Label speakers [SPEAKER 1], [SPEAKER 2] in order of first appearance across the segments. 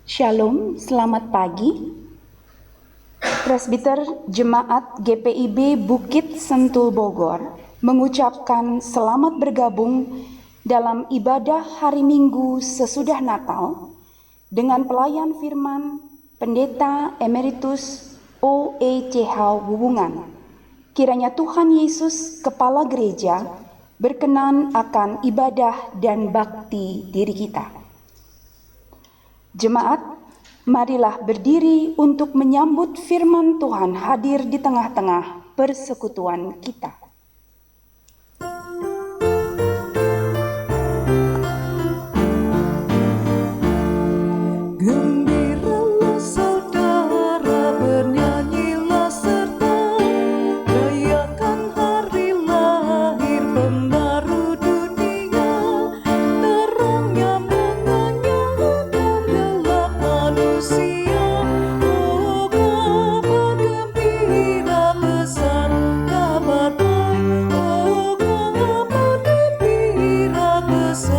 [SPEAKER 1] Shalom, selamat pagi. Presbiter Jemaat GPIB Bukit Sentul Bogor mengucapkan selamat bergabung dalam ibadah hari Minggu sesudah Natal dengan pelayan firman Pendeta Emeritus OECH Wuwungan. Kiranya Tuhan Yesus, Kepala Gereja, berkenan akan ibadah dan bakti diri kita. Jemaat, marilah berdiri untuk menyambut firman Tuhan hadir di tengah-tengah persekutuan kita.
[SPEAKER 2] Gembiralah saudara, bernyanyilah serta rayakan hari lahir pembaru dunia. Terangnya menganyahkan gelap manusia. Oh, kabar gembira besar, kabar baik. Oh, kabar gembira besar.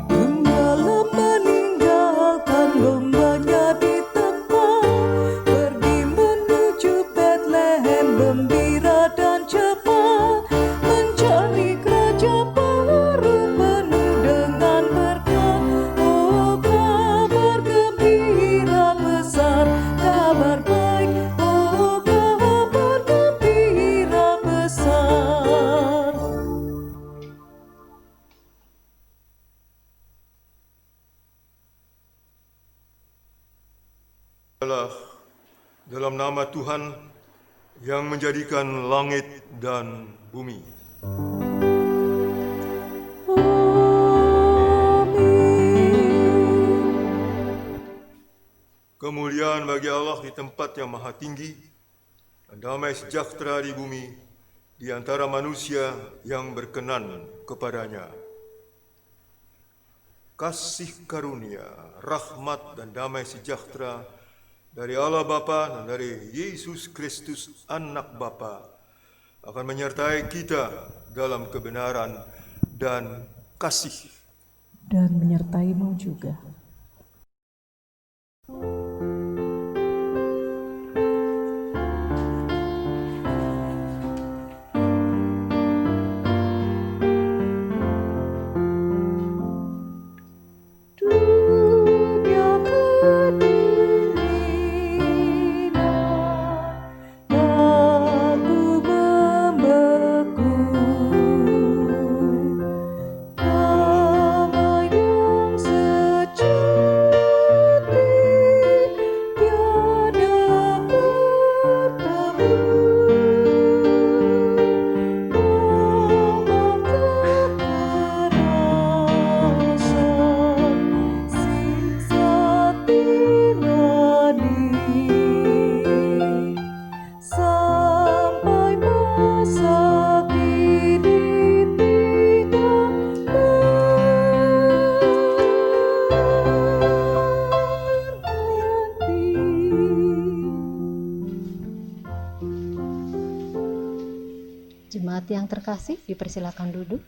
[SPEAKER 2] Gembala meninggalkan lombanya di tempat, pergi menuju Bethlehem gembira dan cepat, mencari raja baru penuh dengan berkat. Oh, kabar gembira besar, kabar baik. Oh, kabar gembira besar.
[SPEAKER 3] Adalah dalam nama Tuhan yang menjadikan langit dan bumi. Kemuliaan bagi Allah di tempat yang maha tinggi, dan damai sejahtera di bumi di antara manusia yang berkenan kepadanya. Kasih karunia, rahmat dan damai sejahtera dari Allah Bapa dan dari Yesus Kristus Anak Bapa akan menyertai kita dalam kebenaran dan kasih.
[SPEAKER 2] Dan menyertaimu juga. Dunia kedinginan, dagu membeku. Damai yang sejati tiada bertemu. Apakah terasa siksa tirani sampai masa kini tidak berhenti.
[SPEAKER 4] Jemaat yang terkasih, dipersilakan duduk.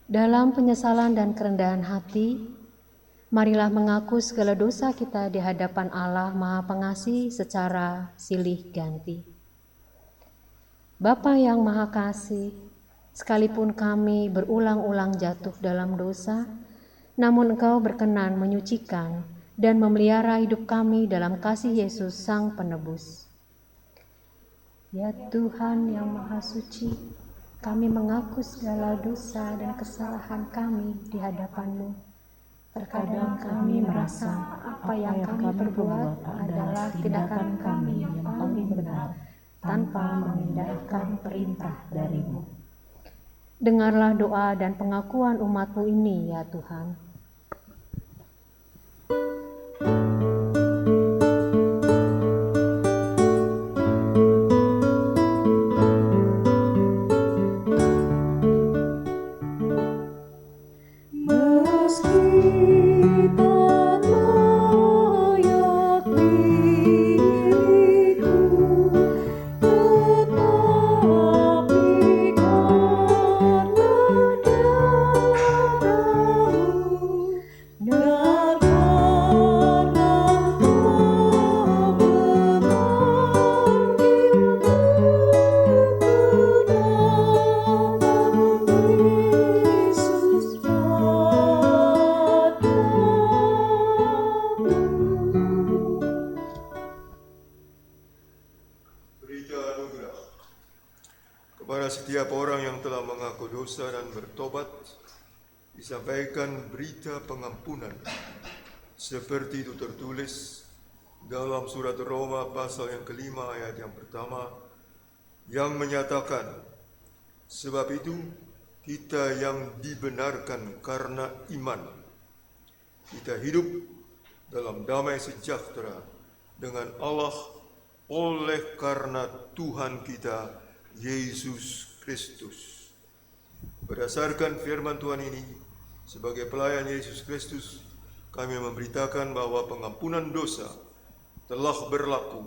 [SPEAKER 4] Dalam penyesalan dan kerendahan hati, marilah mengaku segala dosa kita di hadapan Allah Maha Pengasih secara silih ganti. Bapa yang Maha Kasih, sekalipun kami berulang-ulang jatuh dalam dosa, namun Engkau berkenan menyucikan dan memelihara hidup kami dalam kasih Yesus Sang Penebus. Ya Tuhan yang Maha Suci, kami mengaku segala dosa dan kesalahan kami di hadapan-Mu. Terkadang kami merasa apa yang kami perbuat adalah tindakan kami yang paling benar, tanpa mengindahkan perintah dari-Mu. Dengarlah doa dan pengakuan umat-Mu ini, ya Tuhan.
[SPEAKER 2] Meski tak layak diriku, tetapi karena darah-Mu dan karena Kau memanggilku ke dalam Yesus padamu.
[SPEAKER 3] Berita anugerah kepada setiap orang yang telah mengaku dosa dan bertobat, disampaikan berita pengampunan seperti itu tertulis dalam surat Roma pasal yang kelima ayat yang pertama, yang menyatakan, sebab itu kita yang dibenarkan karena iman, kita hidup dalam damai sejahtera dengan Allah oleh karena Tuhan kita Yesus Kristus. Berdasarkan firman Tuhan ini, sebagai pelayan Yesus Kristus, kami memberitakan bahwa pengampunan dosa telah berlaku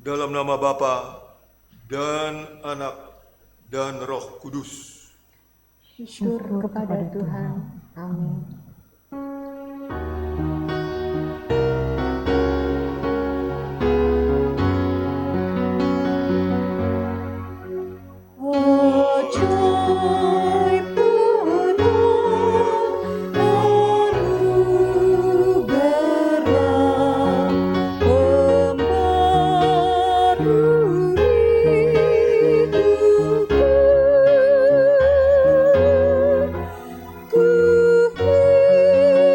[SPEAKER 3] dalam nama Bapa dan Anak dan Roh Kudus.
[SPEAKER 4] Syukur kepada Tuhan. Amin.
[SPEAKER 2] Ajaib benar anugerah pembaru hidupku. Ku hilang tak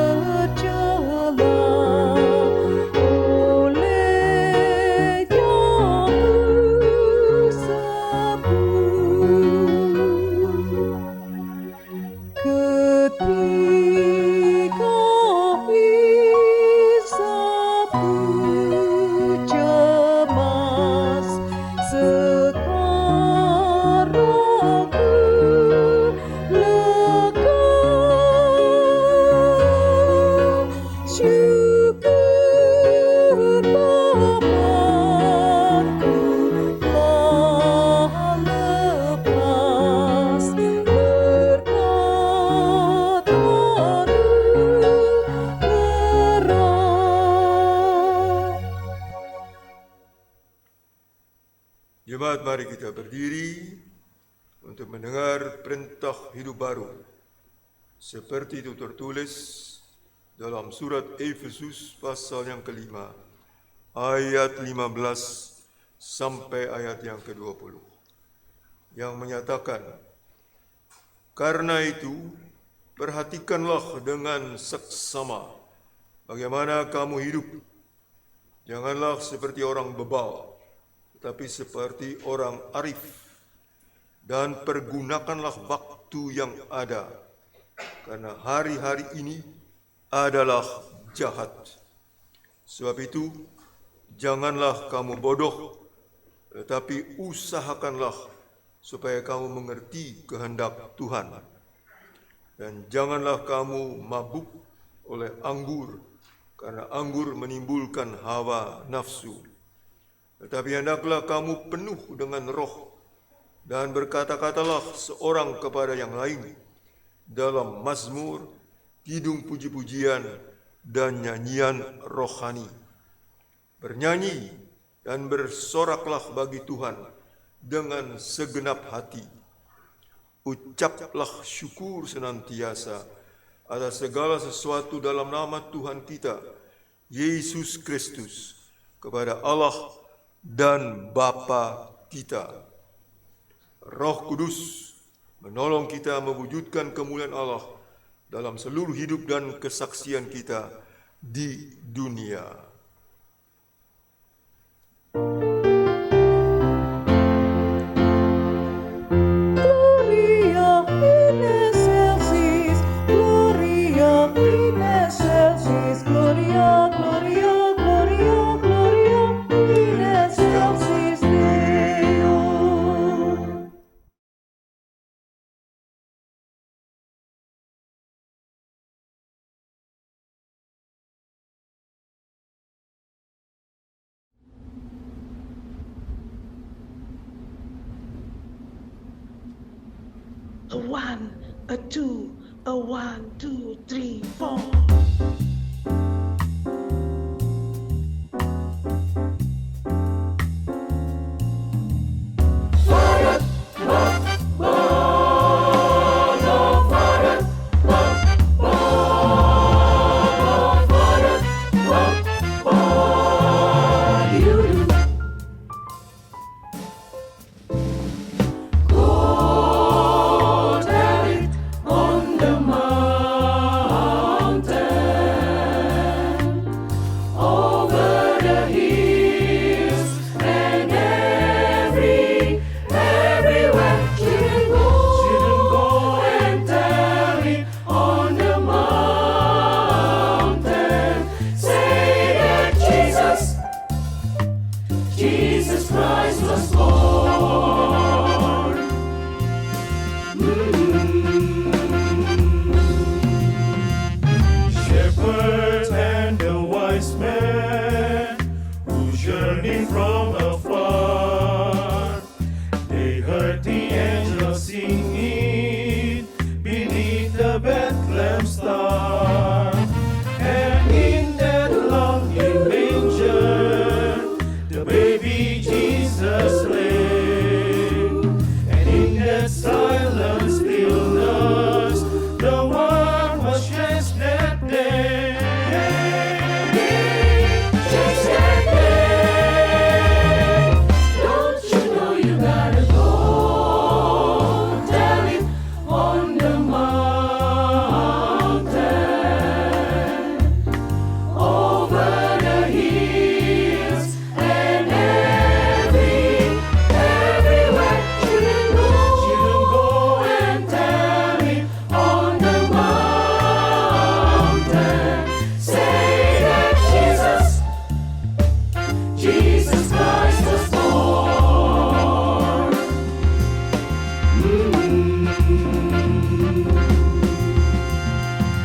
[SPEAKER 2] berjalan oleh yang tersebut. Ketika hisapku cemas, sekarang ku lega. Syukur Bapakku telah lepas berkat anugerah.
[SPEAKER 3] Jemaat, mari kita berdiri untuk mendengar perintah hidup baru. Seperti itu tertulis dalam surat Efesus pasal yang kelima, ayat 15 sampai ayat yang ke-20, yang menyatakan, karena itu, perhatikanlah dengan seksama bagaimana kamu hidup. Janganlah seperti orang bebal, tetapi seperti orang arif, dan pergunakanlah waktu yang ada, karena hari-hari ini adalah jahat. Sebab itu, janganlah kamu bodoh, tetapi usahakanlah supaya kamu mengerti kehendak Tuhan. Dan janganlah kamu mabuk oleh anggur, karena anggur menimbulkan hawa nafsu. Tetapi hendaklah kamu penuh dengan roh, dan berkata-katalah seorang kepada yang lain dalam mazmur, kidung puji-pujian, dan nyanyian rohani. Bernyanyi dan bersoraklah bagi Tuhan dengan segenap hati. Ucaplah syukur senantiasa atas segala sesuatu dalam nama Tuhan kita, Yesus Kristus, kepada Allah dan Bapa kita. Roh Kudus menolong kita mewujudkan kemuliaan Allah dalam seluruh hidup dan kesaksian kita di dunia.
[SPEAKER 2] Gloria in excelsis, Gloria in excelsis, Gloria, Gloria, Gloria, Gloria in excelsis Deo.
[SPEAKER 5] A one, a two, a 1, 2, 3, 4.
[SPEAKER 2] Jesus Christ was born.
[SPEAKER 6] Shepherds and the wise men who journeyed from afar, they heard the angels singing beneath the Bethlehem star. And in that lonely manger, the baby Jesus lay. And in that silent stillness, the one was just that day.
[SPEAKER 2] Just that day. Don't you know you gotta go tell it on the mountain, over the hills and everywhere. Children go and tell it on the mountain. Say that Jesus Christ was born.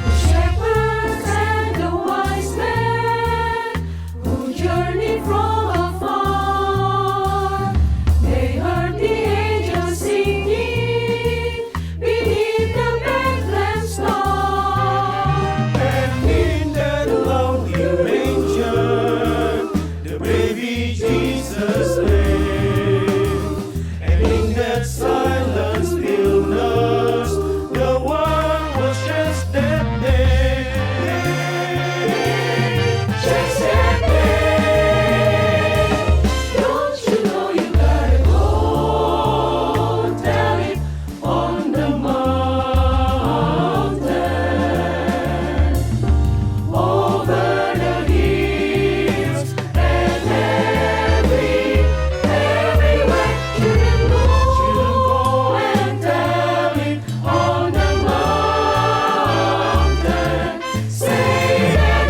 [SPEAKER 2] The shepherds and the wise men who journeyed from afar, they heard the angels singing beneath the Bethlehem star.
[SPEAKER 6] And in that lonely manger, the baby Jesus lay. And in that silent stillness, the one was just that day.
[SPEAKER 2] Just that day. Don't you know you gotta go tell it on the mountain, over the hills and everywhere. Children go and tell it on the mountain. Say that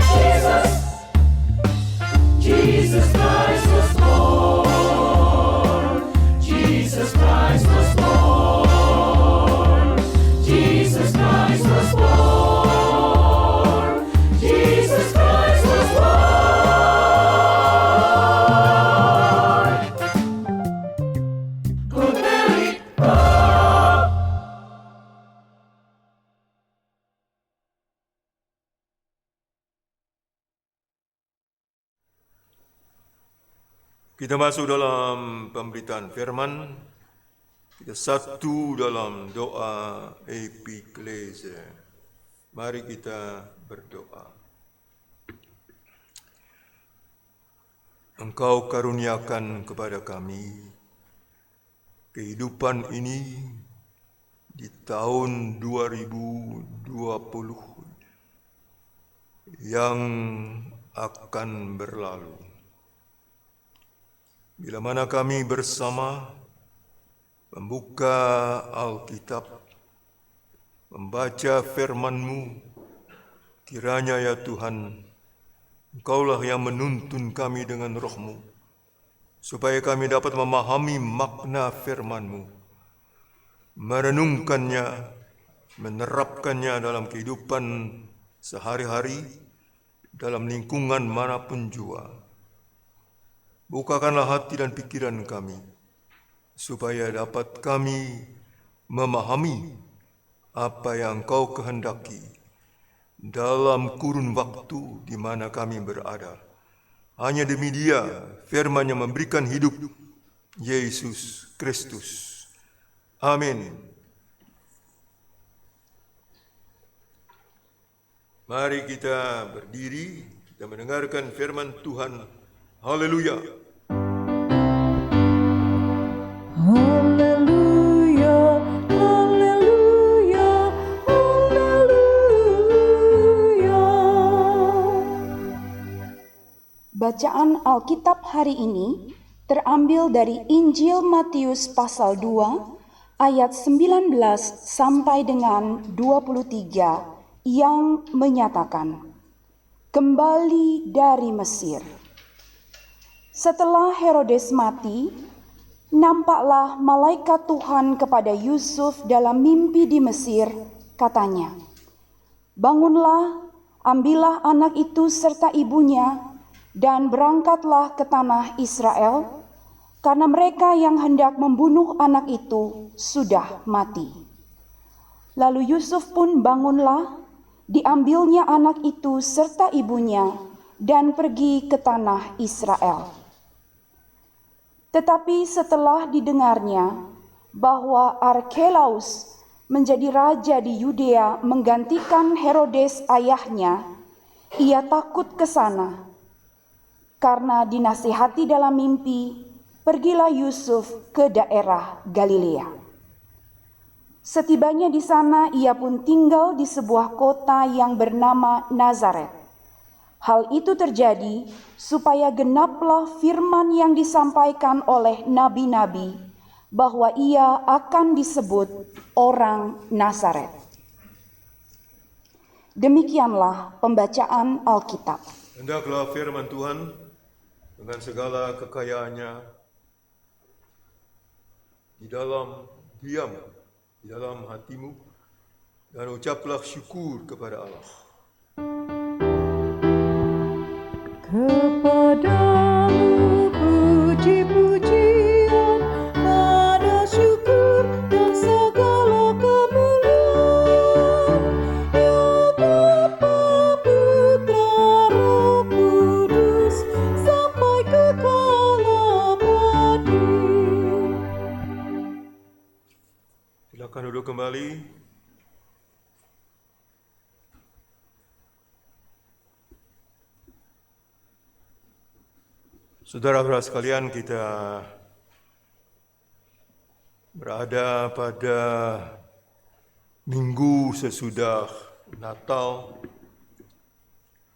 [SPEAKER 2] Jesus Christ was born. Jesus Christ was born. Jesus Christ was born. Jesus Christ was born. Go tell it,
[SPEAKER 3] Kita masuk dalam pemberitaan firman. Kita satu dalam doa epiklese. Mari kita berdoa. Engkau karuniakan kepada kami kehidupan ini di tahun 2020 yang akan berlalu. Bila mana kami bersama membuka Alkitab, membaca firman-Mu, kiranya ya Tuhan, Engkaulah yang menuntun kami dengan roh-Mu, supaya kami dapat memahami makna firman-Mu, merenungkannya, menerapkannya dalam kehidupan sehari-hari, dalam lingkungan manapun jua. Bukakanlah hati dan pikiran kami, supaya dapat kami memahami apa yang Engkau kehendaki dalam kurun waktu di mana kami berada. Hanya demi Dia, firman yang memberikan hidup, Yesus Kristus. Amin. Mari kita berdiri dan mendengarkan firman Tuhan. Haleluya.
[SPEAKER 2] Haleluya, haleluya, haleluya.
[SPEAKER 1] Bacaan Alkitab hari ini terambil dari Injil Matius pasal 2 ayat 19 sampai dengan 23 yang menyatakan, kembali dari Mesir. Setelah Herodes mati, nampaklah malaikat Tuhan kepada Yusuf dalam mimpi di Mesir, katanya, bangunlah, ambillah anak itu serta ibunya, dan berangkatlah ke tanah Israel, karena mereka yang hendak membunuh anak itu sudah mati. Lalu Yusuf pun bangunlah, diambilnya anak itu serta ibunya, dan pergi ke tanah Israel. Tetapi setelah didengarnya bahwa Arkelaus menjadi raja di Yudea menggantikan Herodes ayahnya, ia takut ke sana. Karena dinasihati dalam mimpi, pergilah Yusuf ke daerah Galilea. Setibanya di sana, ia pun tinggal di sebuah kota yang bernama Nazaret. Hal itu terjadi supaya genaplah firman yang disampaikan oleh nabi-nabi, bahwa ia akan disebut orang Nazaret. Demikianlah pembacaan Alkitab.
[SPEAKER 3] Hendaklah firman Tuhan dengan segala kekayaannya di dalam diam, di dalam hatimu, dan ucaplah syukur kepada Allah.
[SPEAKER 2] Kepadamu puji-pujian, nada syukur dan segala kemuliaan, ya Bapa, Putra, Roh Kudus, sampai kekal abadi.
[SPEAKER 3] Silakan duduk kembali. Saudara-saudara sekalian, kita berada pada minggu sesudah Natal.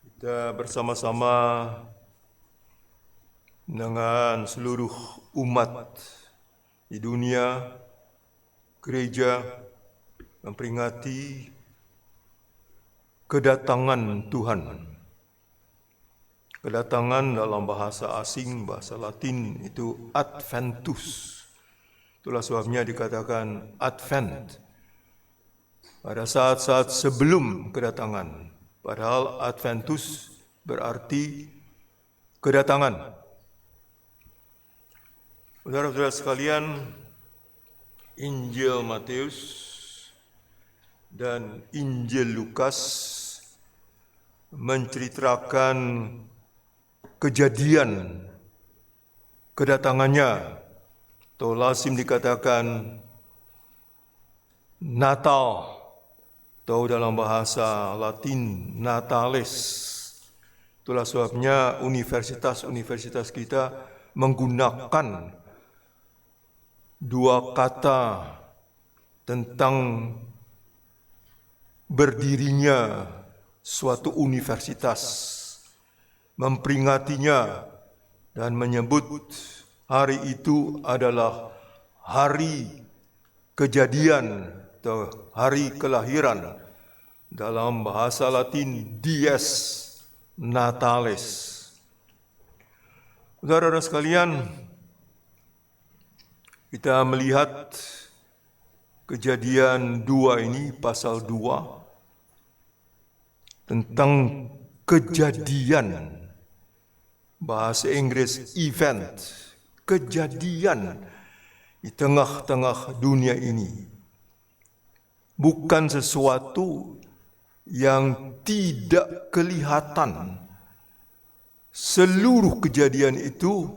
[SPEAKER 3] Kita bersama-sama dengan seluruh umat di dunia, gereja, memperingati kedatangan Tuhan. Kedatangan dalam bahasa asing, bahasa Latin itu Adventus. Itulah sebabnya dikatakan Advent. Pada saat-saat sebelum kedatangan. Padahal Adventus berarti kedatangan. Saudara-saudara sekalian, Injil Matius dan Injil Lukas menceritakan kejadian kedatangannya, atau lazim dikatakan Natal, atau dalam bahasa Latin Natalis, Itulah sebabnya universitas-universitas kita menggunakan dua kata tentang berdirinya suatu universitas, memperingatinya dan menyebut hari itu adalah hari kejadian atau hari kelahiran, dalam bahasa Latin Dies Natalis. Saudara-saudara sekalian, kita melihat Kejadian 2 ini, pasal 2, tentang kejadian, bahasa Inggris event, kejadian di tengah-tengah dunia ini. Bukan sesuatu yang tidak kelihatan. Seluruh kejadian itu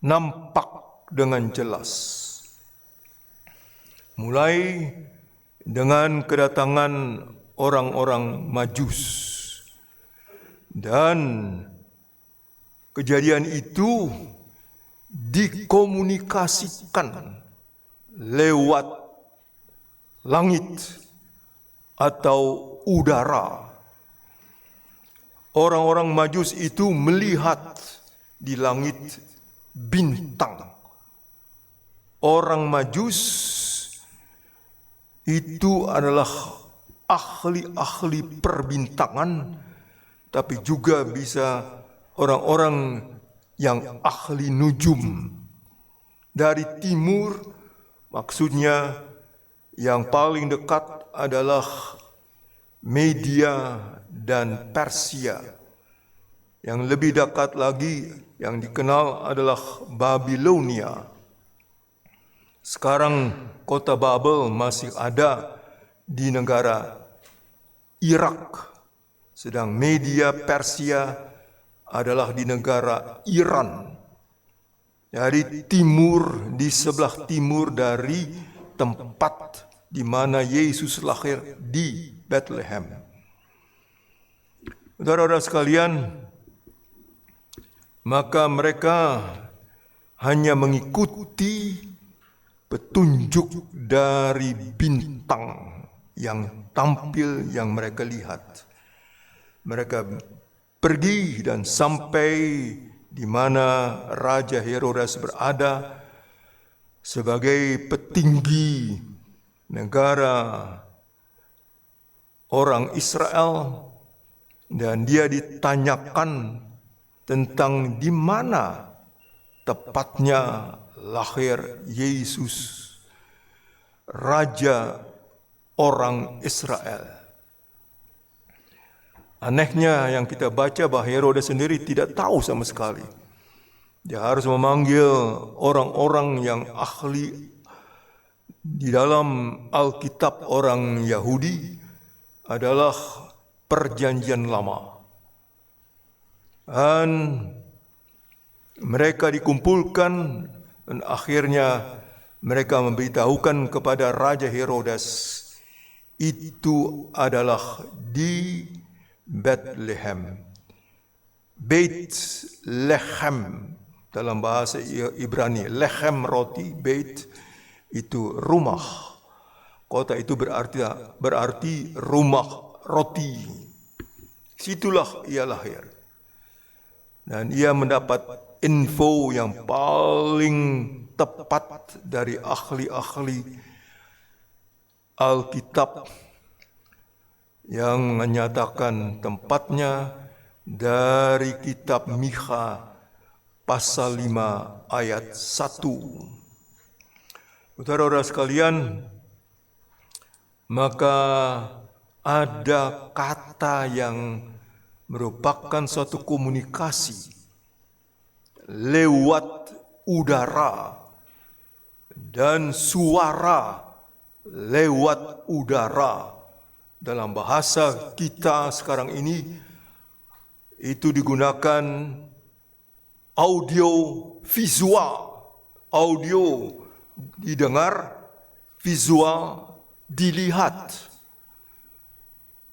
[SPEAKER 3] nampak dengan jelas. Mulai dengan kedatangan orang-orang Majus, dan kejadian itu dikomunikasikan lewat langit atau udara. Orang-orang Majus itu melihat di langit bintang. Orang Majus itu adalah ahli-ahli perbintangan, tapi juga bisa orang-orang yang ahli nujum. Dari timur, maksudnya yang paling dekat adalah Media dan Persia. Yang lebih dekat lagi yang dikenal adalah Babilonia. Sekarang kota Babel masih ada di negara Irak, sedang Media Persia adalah di negara Iran. Dari timur, di sebelah timur dari tempat di mana Yesus lahir di Bethlehem. Saudara-saudara sekalian, maka mereka hanya mengikuti petunjuk dari bintang yang tampil yang mereka lihat. Mereka pergi dan sampai di mana Raja Herodes berada sebagai petinggi negara orang Israel, dan dia ditanyakan tentang di mana tepatnya lahir Yesus, Raja orang Israel. Anehnya yang kita baca bahwa Herodes sendiri tidak tahu sama sekali. Dia harus memanggil orang-orang yang ahli di dalam Alkitab orang Yahudi adalah Perjanjian Lama. Dan mereka dikumpulkan dan akhirnya mereka memberitahukan kepada Raja Herodes itu adalah di Bethlehem. Beit Lehem dalam bahasa Ibrani, Lechem roti, Beit itu rumah. Kota itu berarti rumah roti. Situlah ia lahir. Dan ia mendapat info yang paling tepat dari ahli-ahli Alkitab yang menyatakan tempatnya dari kitab Mikha pasal 5 ayat 1. Saudara-saudara sekalian, maka ada kata yang merupakan suatu komunikasi lewat udara dan suara lewat udara. Dalam bahasa kita sekarang ini itu digunakan audio visual. Audio didengar, visual dilihat.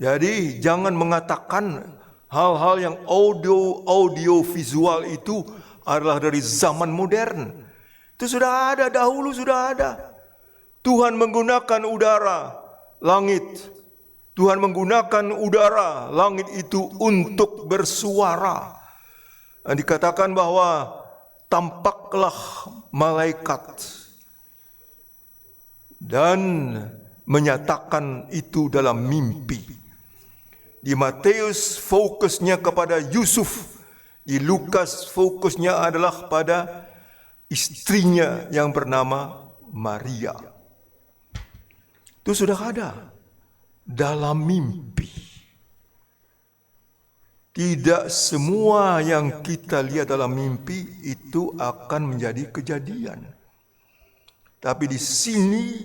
[SPEAKER 3] Jadi jangan mengatakan Hal-hal yang audio visual itu adalah dari zaman modern. Itu sudah ada, dahulu sudah ada. Tuhan menggunakan udara, langit. Tuhan menggunakan udara, langit itu untuk bersuara. Dan dikatakan bahwa tampaklah malaikat dan menyatakan itu dalam mimpi. Di Matius fokusnya kepada Yusuf, di Lukas fokusnya adalah pada istrinya yang bernama Maria. Itu sudah ada dalam mimpi. Tidak semua yang kita lihat dalam mimpi itu akan menjadi kejadian. Tapi di sini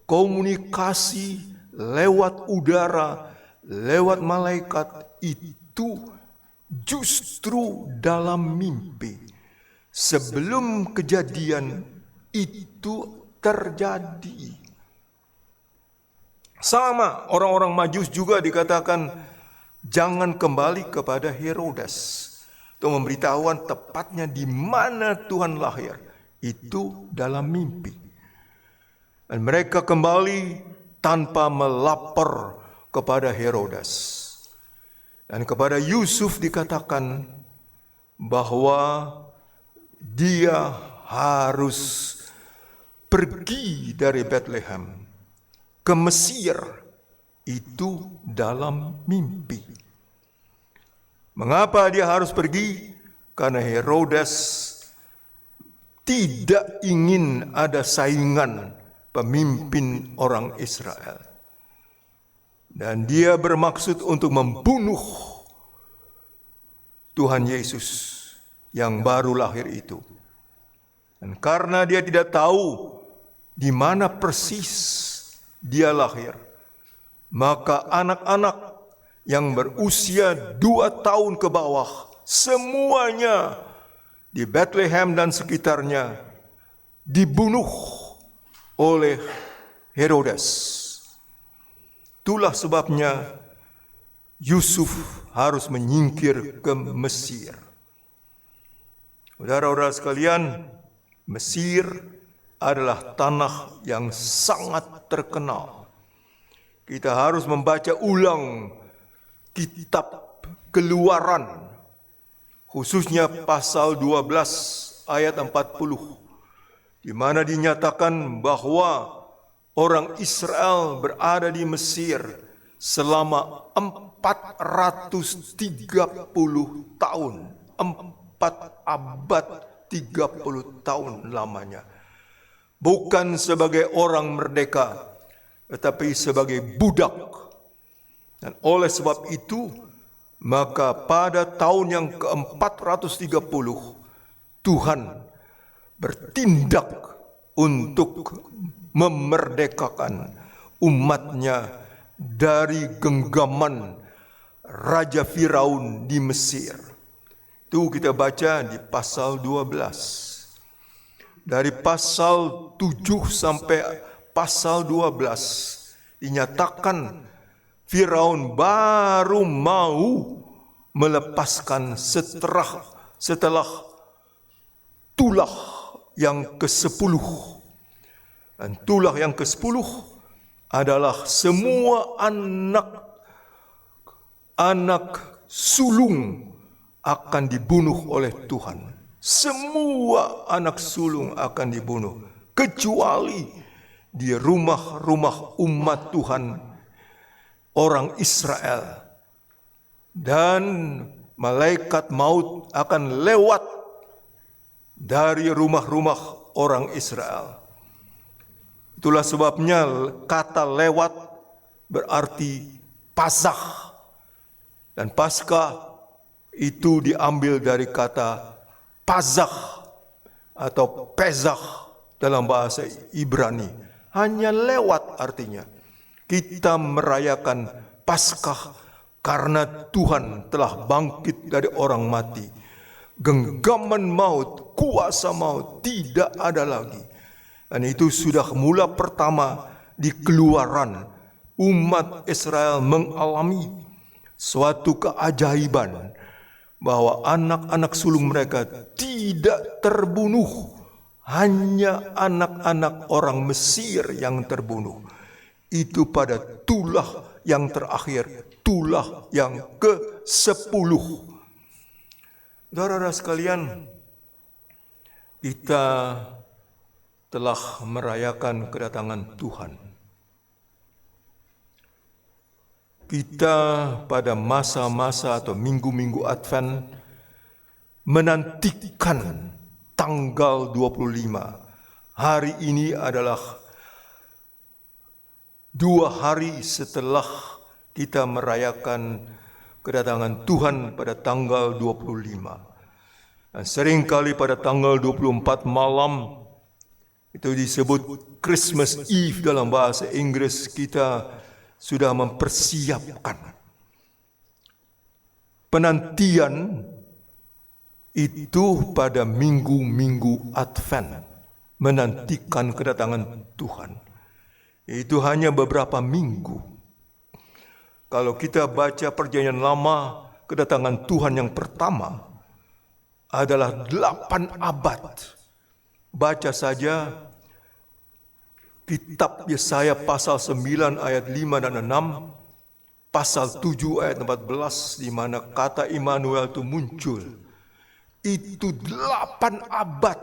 [SPEAKER 3] komunikasi lewat udara, lewat malaikat itu justru dalam mimpi. Sebelum kejadian itu terjadi. Sama orang-orang Majus juga dikatakan jangan kembali kepada Herodes untuk memberitahuan tepatnya di mana Tuhan lahir. Itu dalam mimpi. Dan mereka kembali tanpa melapor kepada Herodes. Dan kepada Yusuf dikatakan bahwa dia harus pergi dari Bethlehem ke Mesir, itu dalam mimpi. Mengapa dia harus pergi? Karena Herodes tidak ingin ada saingan pemimpin orang Israel. Dan dia bermaksud untuk membunuh Tuhan Yesus yang baru lahir itu. Dan karena dia tidak tahu di mana persis dia lahir, maka anak-anak yang berusia 2 tahun ke bawah semuanya di Bethlehem dan sekitarnya dibunuh oleh Herodes. Itulah sebabnya Yusuf harus menyingkir ke Mesir. Saudara-saudara sekalian, Mesir adalah tanah yang sangat terkenal. Kita harus membaca ulang kitab Keluaran, khususnya pasal 12 ayat 40, di mana dinyatakan bahwa orang Israel berada di Mesir selama 430 tahun. 4 abad 30 tahun lamanya. Bukan sebagai orang merdeka, tetapi sebagai budak. Dan oleh sebab itu, maka pada tahun yang ke-430, Tuhan bertindak untuk memerdekakan umatnya dari genggaman Raja Firaun di Mesir. Itu kita baca di pasal 12. Dari pasal 7 sampai pasal 12 dinyatakan Firaun baru mau melepaskan setelah tulah yang ke-10. Dan tulah yang ke-10 adalah semua anak sulung akan dibunuh oleh Tuhan. Semua anak sulung akan dibunuh, kecuali di rumah-rumah umat Tuhan, orang Israel. Dan malaikat maut akan lewat dari rumah-rumah orang Israel. Itulah sebabnya kata lewat berarti Paskah. Dan Paskah itu diambil dari kata Pazah atau Pezah dalam bahasa Ibrani. Hanya lewat artinya. Kita merayakan Paskah karena Tuhan telah bangkit dari orang mati. Genggaman maut, kuasa maut tidak ada lagi. Dan itu sudah mula pertama di Keluaran. Umat Israel mengalami suatu keajaiban bahwa anak-anak sulung mereka tidak terbunuh. Hanya anak-anak orang Mesir yang terbunuh. Itu pada tulah yang terakhir, tulah yang ke-10. Saudara sekalian, kita telah merayakan kedatangan Tuhan. Kita pada masa-masa atau minggu-minggu Advent menantikan tanggal 25. Hari ini adalah 2 hari setelah kita merayakan kedatangan Tuhan pada tanggal 25. Dan seringkali pada tanggal 24 malam, itu disebut Christmas Eve dalam bahasa Inggris, kita sudah mempersiapkan penantian itu pada minggu-minggu Advent, menantikan kedatangan Tuhan. Itu hanya beberapa minggu. Kalau kita baca Perjanjian Lama, kedatangan Tuhan yang pertama adalah 8 abad. Baca saja kitab Yesaya pasal 9 ayat 5 dan 6, pasal 7 ayat 14, di mana kata Immanuel itu muncul. Itu 8 abad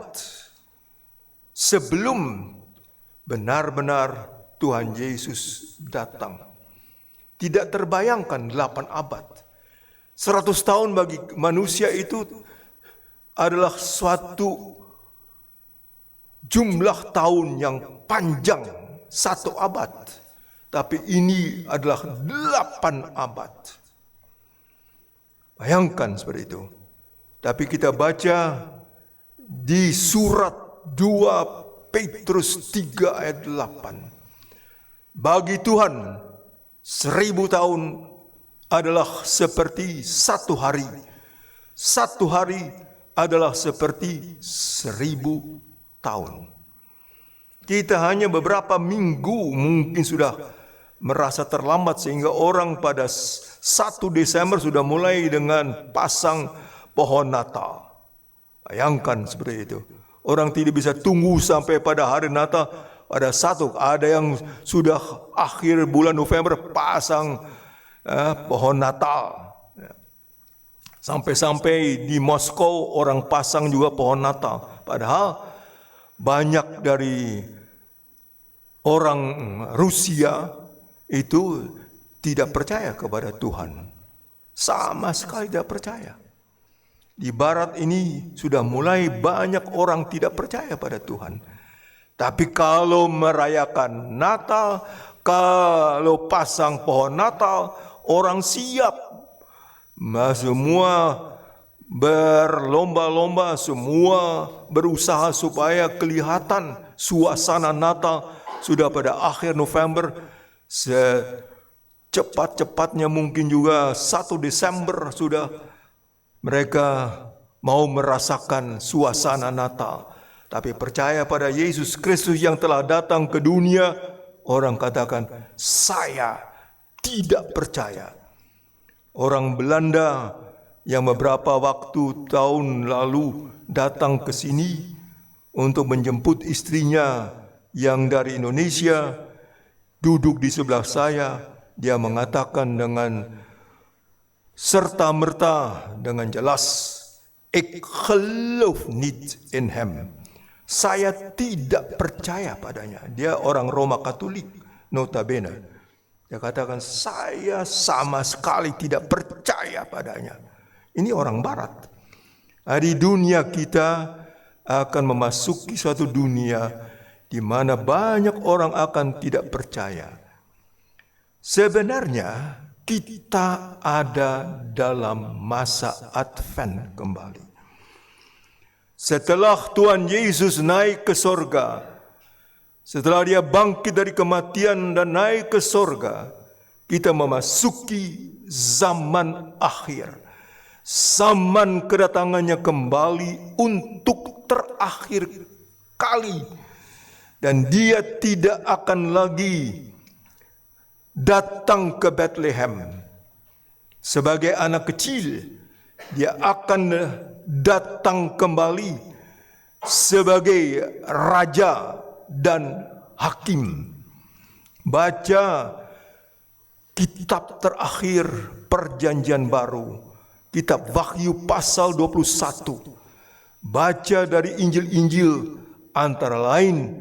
[SPEAKER 3] sebelum benar-benar Tuhan Yesus datang. Tidak terbayangkan 8 abad. 100 tahun bagi manusia itu adalah suatu jumlah tahun yang panjang, 1 abad. Tapi ini adalah 8 abad. Bayangkan seperti itu. Tapi kita baca di surat 2 Petrus 3 ayat 8. Bagi Tuhan 1000 tahun adalah seperti 1 hari. 1 hari adalah seperti 1000 tahun. Kita hanya beberapa minggu mungkin sudah merasa terlambat sehingga orang pada 1 Desember sudah mulai dengan pasang pohon Natal. Bayangkan seperti itu. Orang tidak bisa tunggu sampai pada hari Natal. Ada yang sudah akhir bulan November pasang pohon Natal. Sampai-sampai di Moskow orang pasang juga pohon Natal. Padahal banyak dari orang Rusia itu tidak percaya kepada Tuhan. Sama sekali tidak percaya. Di barat ini sudah mulai banyak orang tidak percaya pada Tuhan. Tapi kalau merayakan Natal, kalau pasang pohon Natal, orang siap. Semua berlomba-lomba, semua berusaha supaya kelihatan suasana Natal sudah pada akhir November, secepat-cepatnya mungkin juga 1 Desember sudah mereka mau merasakan suasana Natal. Tapi percaya pada Yesus Kristus yang telah datang ke dunia, orang katakan, saya tidak percaya. Orang Belanda yang beberapa waktu tahun lalu datang ke sini untuk menjemput istrinya yang dari Indonesia, duduk di sebelah saya, dia mengatakan dengan serta-merta dengan jelas, "Ik geloof niet in hem." Saya tidak percaya padanya. Dia orang Roma Katolik, notabene. Dia katakan, saya sama sekali tidak percaya padanya. Ini orang Barat. Di dunia kita akan memasuki suatu dunia di mana banyak orang akan tidak percaya. Sebenarnya kita ada dalam masa Advent kembali. Setelah Tuhan Yesus naik ke sorga, setelah dia bangkit dari kematian dan naik ke sorga, kita memasuki zaman akhir. Zaman kedatangannya kembali untuk terakhir kali. Dan dia tidak akan lagi datang ke Bethlehem. Sebagai anak kecil, dia akan datang kembali sebagai raja dan hakim. Baca kitab terakhir Perjanjian Baru, kitab Wahyu pasal 21. Baca dari Injil-Injil, antara lain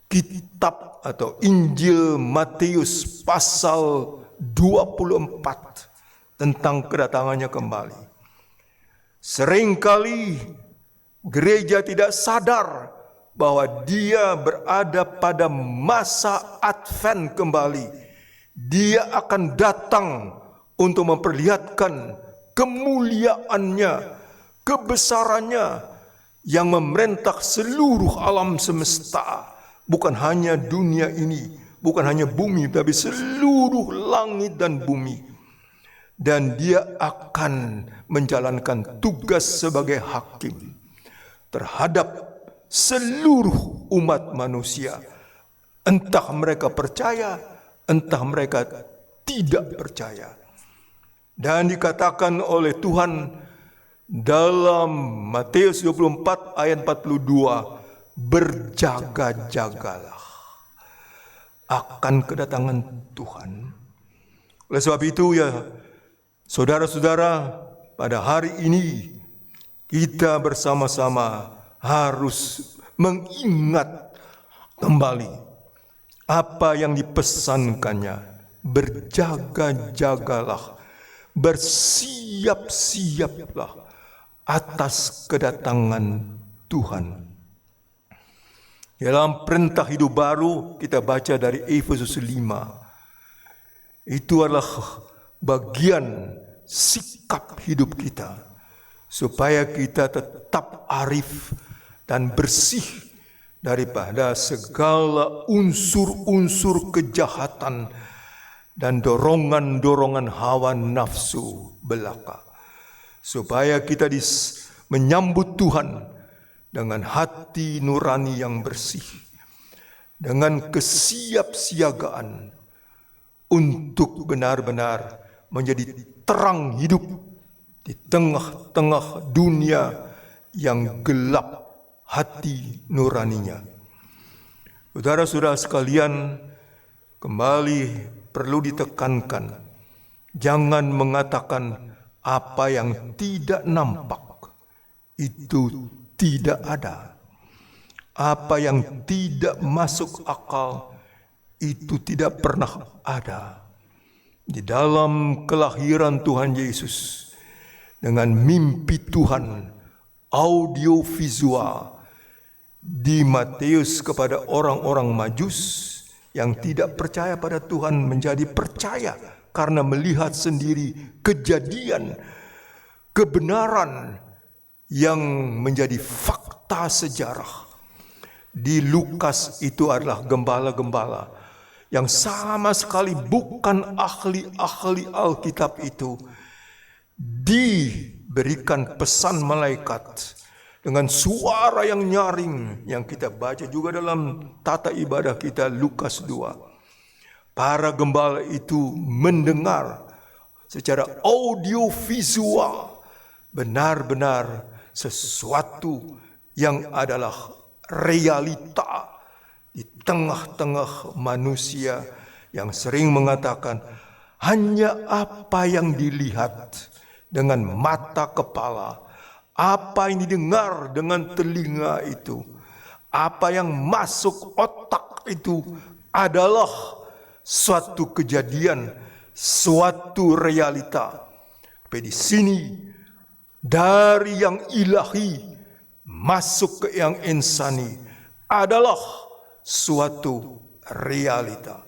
[SPEAKER 3] kitab atau Injil Matius pasal 24 tentang kedatangannya kembali. Seringkali gereja tidak sadar bahwa dia berada pada masa Advent kembali. Dia akan datang untuk memperlihatkan kemuliaannya, kebesarannya yang memerintah seluruh alam semesta. Bukan hanya dunia ini, bukan hanya bumi, tapi seluruh langit dan bumi. Dan dia akan menjalankan tugas sebagai hakim terhadap seluruh umat manusia. Entah mereka percaya, entah mereka tidak percaya. Dan dikatakan oleh Tuhan dalam Matius 24 ayat 42, berjaga-jagalah akan kedatangan Tuhan. Oleh sebab itu ya, saudara-saudara, pada hari ini kita bersama-sama harus mengingat kembali apa yang dipesankannya. Berjaga-jagalah, bersiap-siaplah atas kedatangan Tuhan. Dalam perintah hidup baru kita baca dari Efesus 5. Itu adalah bagian sikap hidup kita supaya kita tetap arif dan bersih daripada segala unsur-unsur kejahatan dan dorongan-dorongan hawa nafsu belaka. Supaya kita menyambut Tuhan dengan hati nurani yang bersih, dengan kesiapsiagaan untuk benar-benar menjadi terang hidup di tengah-tengah dunia yang gelap hati nuraninya. Saudara-saudara sekalian, kembali perlu ditekankan, jangan mengatakan apa yang tidak nampak itu tidak ada. Apa yang tidak masuk akal itu tidak pernah ada. Di dalam kelahiran Tuhan Yesus, dengan mimpi Tuhan audiovisual di Matius kepada orang-orang Majus yang tidak percaya pada Tuhan menjadi percaya karena melihat sendiri kejadian, kebenaran yang menjadi fakta sejarah. Di Lukas itu adalah gembala-gembala yang sama sekali bukan ahli-ahli Alkitab itu, diberikan pesan malaikat dengan suara yang nyaring yang kita baca juga dalam tata ibadah kita Lukas 2. Para gembala itu mendengar secara audiovisual benar-benar sesuatu yang adalah realita di tengah-tengah manusia yang sering mengatakan hanya apa yang dilihat dengan mata kepala, apa yang didengar dengan telinga itu, apa yang masuk otak itu adalah suatu kejadian, suatu realita. Tapi di sini dari yang ilahi masuk ke yang insani adalah suatu realita.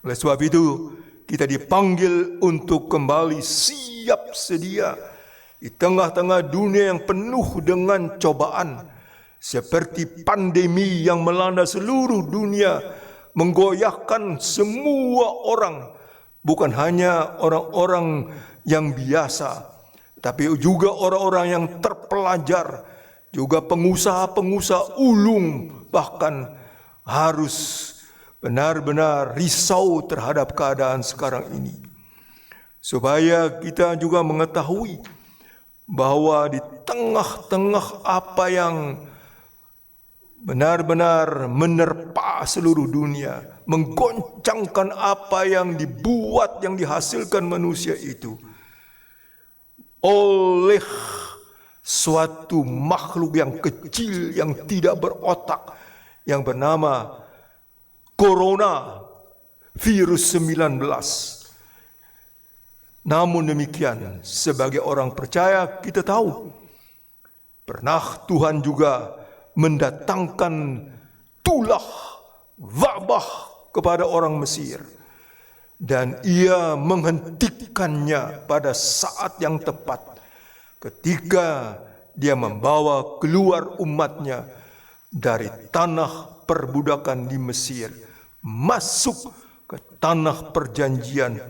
[SPEAKER 3] Oleh sebab itu kita dipanggil untuk kembali siap sedia di tengah-tengah dunia yang penuh dengan cobaan, seperti pandemi yang melanda seluruh dunia, menggoyahkan semua orang, bukan hanya orang-orang yang biasa, tapi juga orang-orang yang terpelajar, juga pengusaha-pengusaha ulung bahkan harus benar-benar risau terhadap keadaan sekarang ini. supaya kita juga mengetahui bahwa di tengah-tengah apa yang benar-benar menerpa seluruh dunia, menggoncangkan apa yang dibuat, yang dihasilkan manusia itu oleh suatu makhluk yang kecil, yang tidak berotak, yang bernama Corona virus 19. Namun demikian, sebagai orang percaya kita tahu, pernah Tuhan juga mendatangkan tulah wabah kepada orang Mesir. Dan ia menghentikannya pada saat yang tepat, ketika dia membawa keluar umatnya dari tanah perbudakan di Mesir, masuk ke tanah perjanjian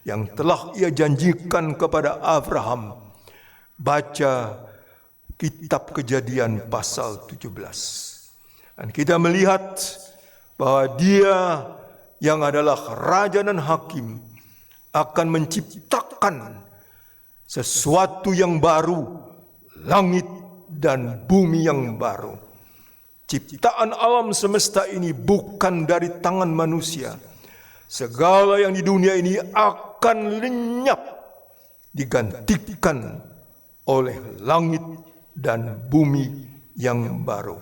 [SPEAKER 3] yang telah ia janjikan kepada Abraham. Baca kitab Kejadian pasal 17. Dan kita melihat bahwa dia yang adalah raja dan hakim akan menciptakan sesuatu yang baru, langit dan bumi yang baru. Ciptaan alam semesta ini bukan dari tangan manusia. Segala yang di dunia ini akan lenyap, digantikan oleh langit dan bumi yang baru.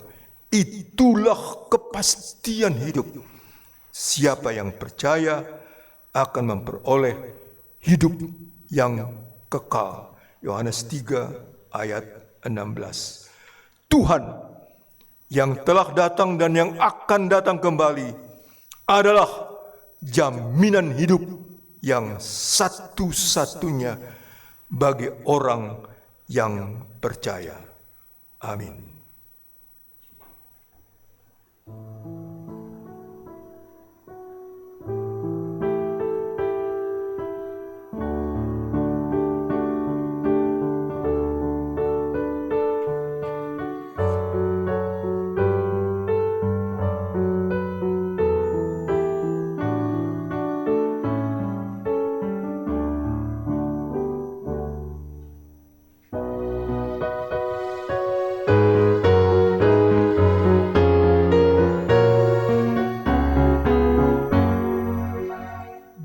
[SPEAKER 3] Itulah kepastian hidup. Siapa yang percaya akan memperoleh hidup yang kekal. Yohanes 3 ayat 16. Tuhan yang telah datang dan yang akan datang kembali adalah jaminan hidup yang satu-satunya bagi orang yang percaya. Amin.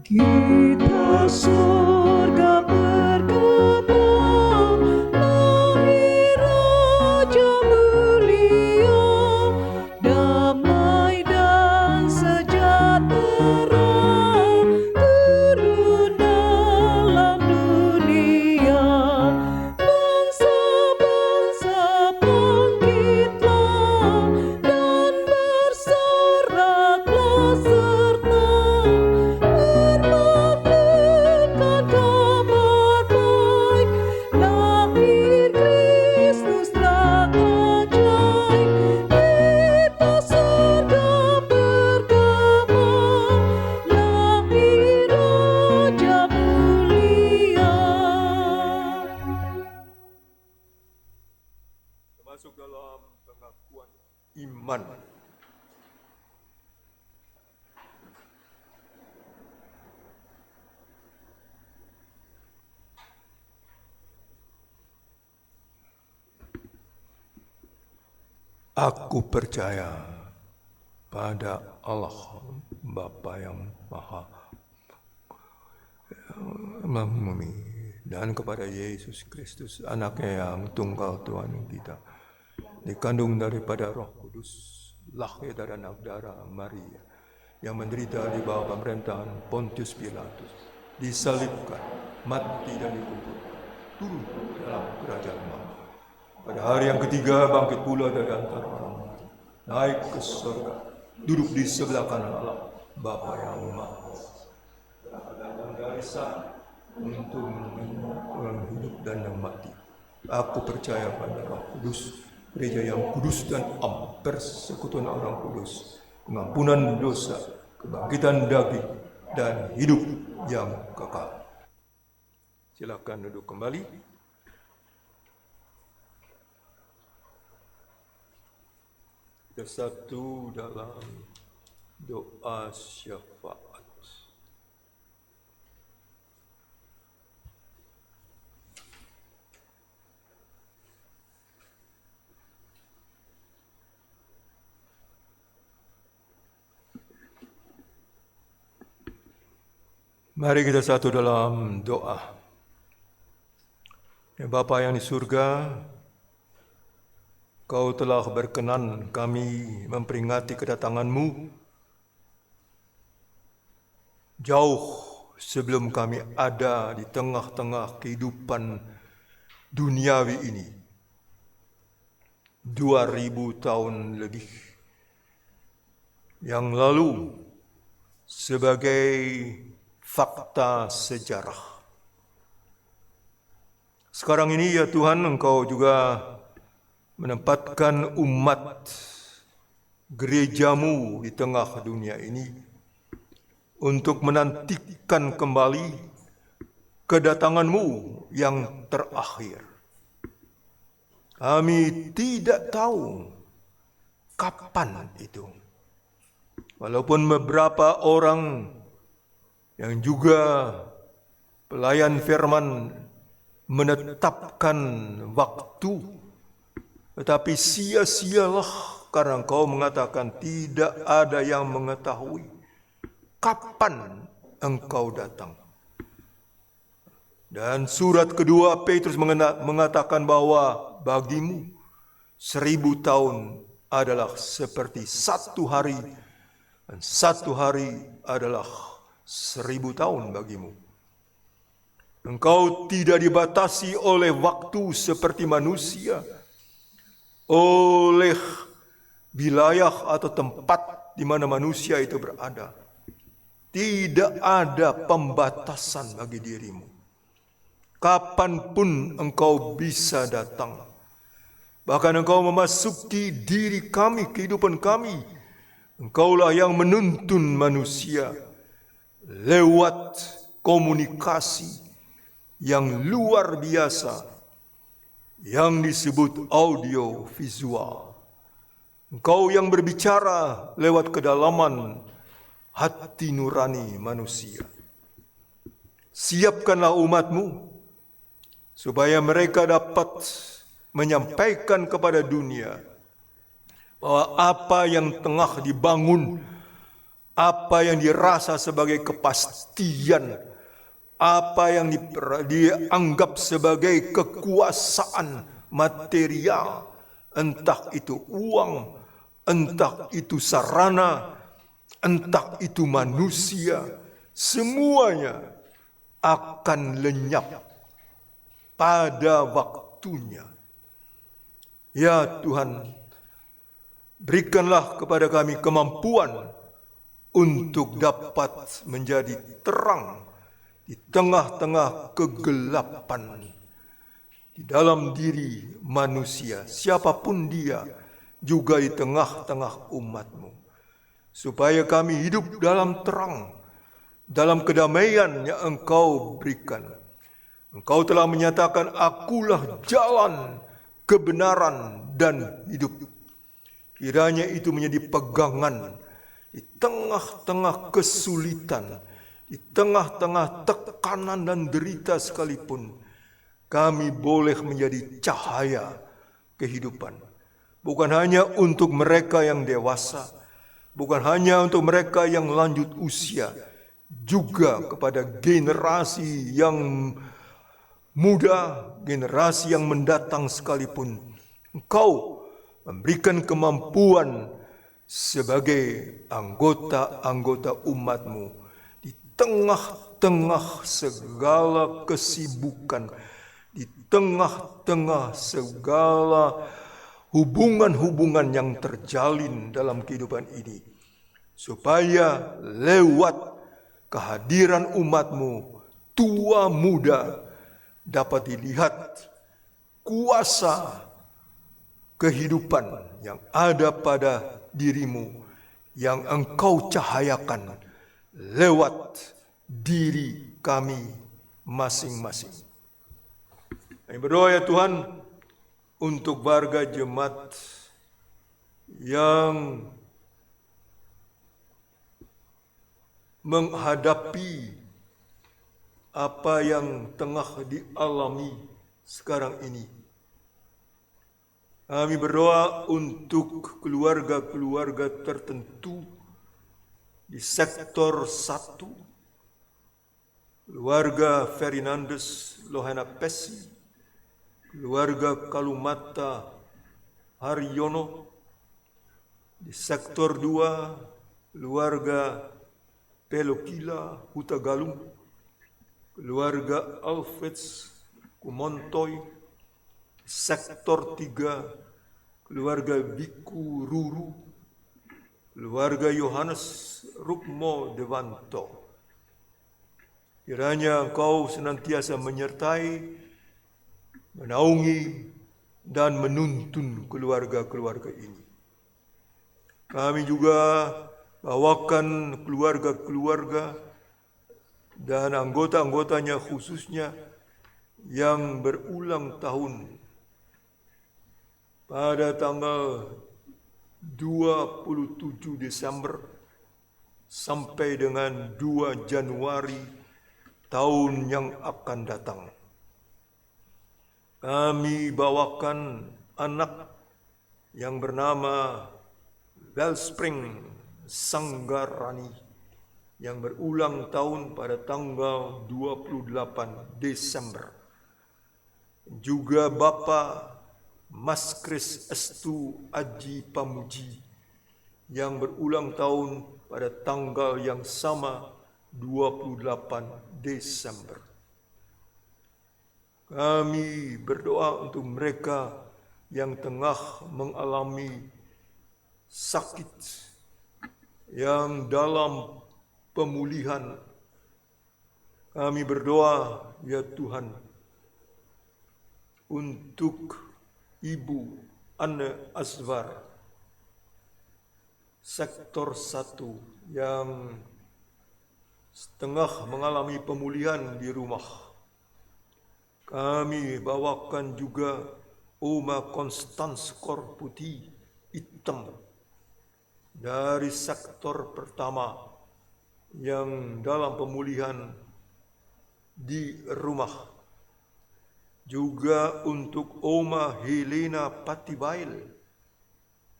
[SPEAKER 6] Kita surga bergema, lahir Raja mulia, damai dan sejahtera turun dalam dunia. Bangsa-bangsa bangkitlah dan bersoraklah serta
[SPEAKER 3] masuk dalam pengakuan iman. Aku percaya pada Allah Bapa yang Maha Bumi dan kepada Yesus Kristus, Anaknya yang tunggal Tuhan kita, dikandung daripada Roh Kudus, lahir dari anak darah Maria, yang menderita di bawah pemerintahan Pontius Pilatus, disalibkan, mati dan dikuburkan, turun dalam kerajaan Allah. Pada hari yang ketiga bangkit pula dari antara orang mati, naik ke surga, duduk di sebelah kanan Allah Bapa yang Maha Kuasa. Datang dari sana untuk menentukan orang hidup dan yang mati. Aku percaya pada Roh Kudus, gereja yang kudus dan am, persekutuan orang kudus, pengampunan dosa, kebangkitan daging, dan hidup yang kekal. Silakan duduk kembali. Bersatu dalam doa syafaat. Mari kita satu dalam doa. Ya Bapa yang di surga, Kau telah berkenan kami memperingati kedatangan-Mu jauh sebelum kami ada di tengah-tengah kehidupan duniawi ini. 2000 tahun lebih yang lalu sebagai fakta sejarah. Sekarang ini ya Tuhan, Engkau juga menempatkan umat gereja-Mu di tengah dunia ini untuk menantikan kembali kedatangan-Mu yang terakhir. Kami tidak tahu kapan itu. Walaupun beberapa orang yang juga pelayan firman menetapkan waktu, tetapi sia-sialah karena Engkau mengatakan tidak ada yang mengetahui kapan Engkau datang. Dan surat kedua Petrus mengatakan bahwa bagimu 1000 tahun adalah seperti 1 hari, dan 1 hari adalah 1000 tahun bagimu. Engkau tidak dibatasi oleh waktu seperti manusia, oleh wilayah atau tempat di mana manusia itu berada. Tidak ada pembatasan bagi dirimu. Kapanpun Engkau bisa datang. Bahkan Engkau memasuki diri kami, kehidupan kami. Engkaulah yang menuntun manusia lewat komunikasi yang luar biasa yang disebut audio visual. Engkau yang berbicara lewat kedalaman hati nurani manusia. Siapkanlah umat-Mu supaya mereka dapat menyampaikan kepada dunia bahwa apa yang tengah dibangun, apa yang dirasa sebagai kepastian, apa yang dianggap sebagai kekuasaan material, entah itu uang, entah itu sarana, entah itu manusia, semuanya akan lenyap pada waktunya. Ya Tuhan, berikanlah kepada kami kemampuan untuk dapat menjadi terang di tengah-tengah kegelapan di dalam diri manusia, siapapun dia, juga di tengah-tengah umat-Mu, supaya kami hidup dalam terang, dalam kedamaian yang Engkau berikan. Engkau telah menyatakan, Akulah jalan, kebenaran, dan hidup. Kiranya itu menjadi pegangan di tengah-tengah kesulitan, di tengah-tengah tekanan dan derita sekalipun. Kami boleh menjadi cahaya kehidupan. Bukan hanya untuk mereka yang dewasa, bukan hanya untuk mereka yang lanjut usia, juga kepada generasi yang muda, generasi yang mendatang sekalipun. Engkau memberikan kemampuan sebagai anggota-anggota umat-Mu di tengah-tengah segala kesibukan, di tengah-tengah segala hubungan-hubungan yang terjalin dalam kehidupan ini, supaya lewat kehadiran umat-Mu, tua muda, dapat dilihat kuasa kehidupan yang ada pada dirimu, yang Engkau cahayakan lewat diri kami masing-masing. Kami berdoa ya Tuhan untuk warga jemaat yang menghadapi apa yang tengah dialami sekarang ini. Kami berdoa untuk keluarga-keluarga tertentu di sektor 1 keluarga Fernandes Lohana Pesi, keluarga Kalumata Haryono. Di sektor 2, keluarga Pelokila Hutagalung, keluarga Alfreds Kumontoy. Sektor 3, keluarga Biku Ruru, keluarga Yohanes Rukmo Dewanto. Kiranya Engkau senantiasa menyertai, menaungi, dan menuntun keluarga-keluarga ini. Kami juga bawakan keluarga-keluarga dan anggota-anggotanya khususnya yang berulang tahun pada tanggal 27 Desember sampai dengan 2 Januari tahun yang akan datang. Kami bawakan anak yang bernama Wellspring Sanggarani yang berulang tahun pada tanggal 28 Desember. Juga Bapa Mas Kris Estu Aji Pamuji yang berulang tahun pada tanggal yang sama 28 Desember. Kami berdoa untuk mereka yang tengah mengalami sakit, yang dalam pemulihan. Kami berdoa, ya Tuhan, untuk Ibu Anne Azwar, sektor 1 yang setengah mengalami pemulihan di rumah. Kami bawakan juga Oma Konstans Korputi Hitam dari sektor pertama yang dalam pemulihan di rumah. Juga untuk Oma Helena Patibail,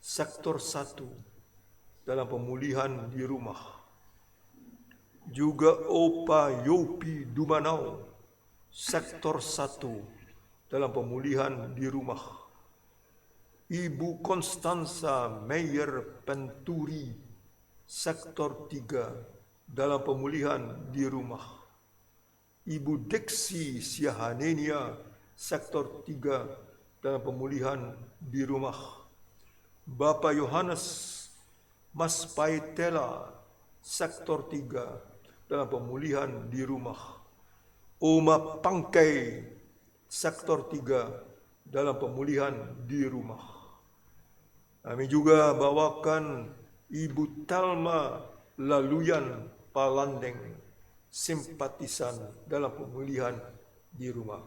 [SPEAKER 3] sektor 1 dalam pemulihan di rumah. Juga Opa Yopi Dumanau, sektor 1 dalam pemulihan di rumah. Ibu Konstansa Meyer Penturi, sektor 3 dalam pemulihan di rumah. Ibu Deksi Siahanenia, sektor 3 dalam pemulihan di rumah. Bapak Yohanes Mas Paitela, sektor 3 dalam pemulihan di rumah. Oma Pangkai, sektor 3 dalam pemulihan di rumah. Kami juga bawakan Ibu Talma Laluyan Palandeng, simpatisan dalam pemulihan di rumah.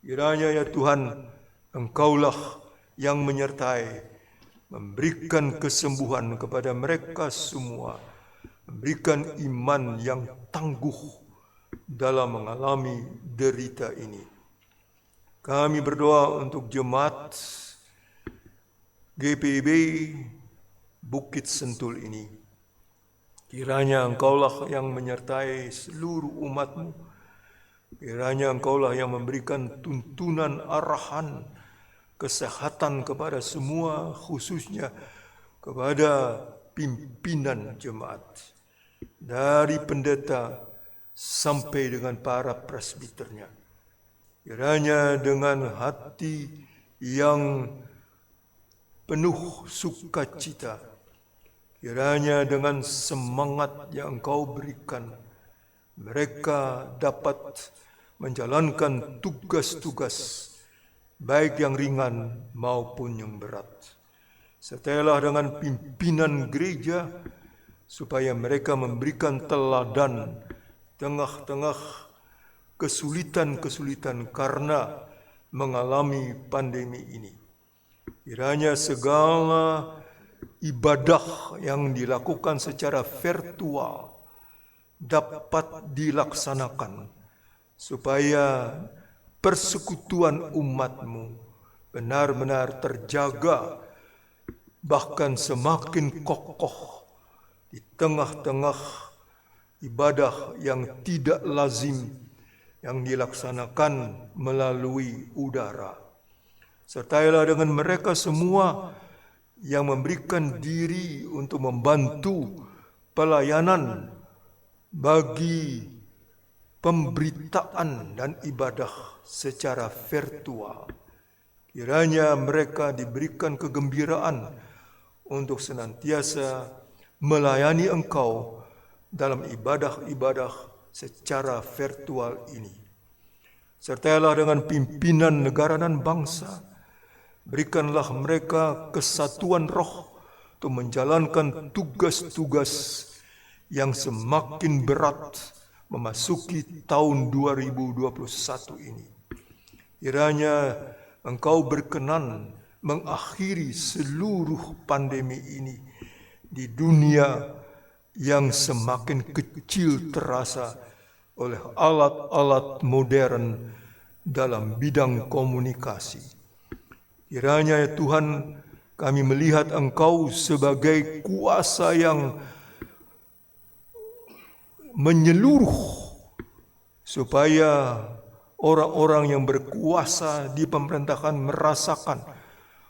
[SPEAKER 3] Kiranya ya Tuhan, Engkaulah yang menyertai, memberikan kesembuhan kepada mereka semua, memberikan iman yang tangguh dalam mengalami derita ini. Kami berdoa untuk jemaat GPIB Bukit Sentul ini. Kiranya Engkaulah yang menyertai seluruh umat-Mu. Kiranya Engkaulah yang memberikan tuntunan arahan kesehatan kepada semua, khususnya kepada pimpinan jemaat, dari pendeta sampai dengan para presbiternya. Kiranya dengan hati yang penuh sukacita, kiranya dengan semangat yang Engkau berikan, mereka dapat menjalankan tugas-tugas baik yang ringan maupun yang berat. Setelah dengan pimpinan gereja, supaya mereka memberikan teladan tengah-tengah kesulitan-kesulitan karena mengalami pandemi ini. Kiranya segala ibadah yang dilakukan secara virtual dapat dilaksanakan, supaya persekutuan umat-Mu benar-benar terjaga, bahkan semakin kokoh di tengah-tengah ibadah yang tidak lazim yang dilaksanakan melalui udara. Sertailah dengan mereka semua yang memberikan diri untuk membantu pelayanan bagi pemberitaan dan ibadah secara virtual. Kiranya mereka diberikan kegembiraan untuk senantiasa melayani Engkau dalam ibadah-ibadah secara virtual ini. Sertailah dengan pimpinan negara dan bangsa. Berikanlah mereka kesatuan roh untuk menjalankan tugas-tugas yang semakin berat memasuki tahun 2021 ini. Kiranya Engkau berkenan mengakhiri seluruh pandemi ini di dunia yang semakin kecil terasa oleh alat-alat modern dalam bidang komunikasi. Kiranya ya Tuhan, kami melihat Engkau sebagai kuasa yang menyeluruh supaya orang-orang yang berkuasa di pemerintahan merasakan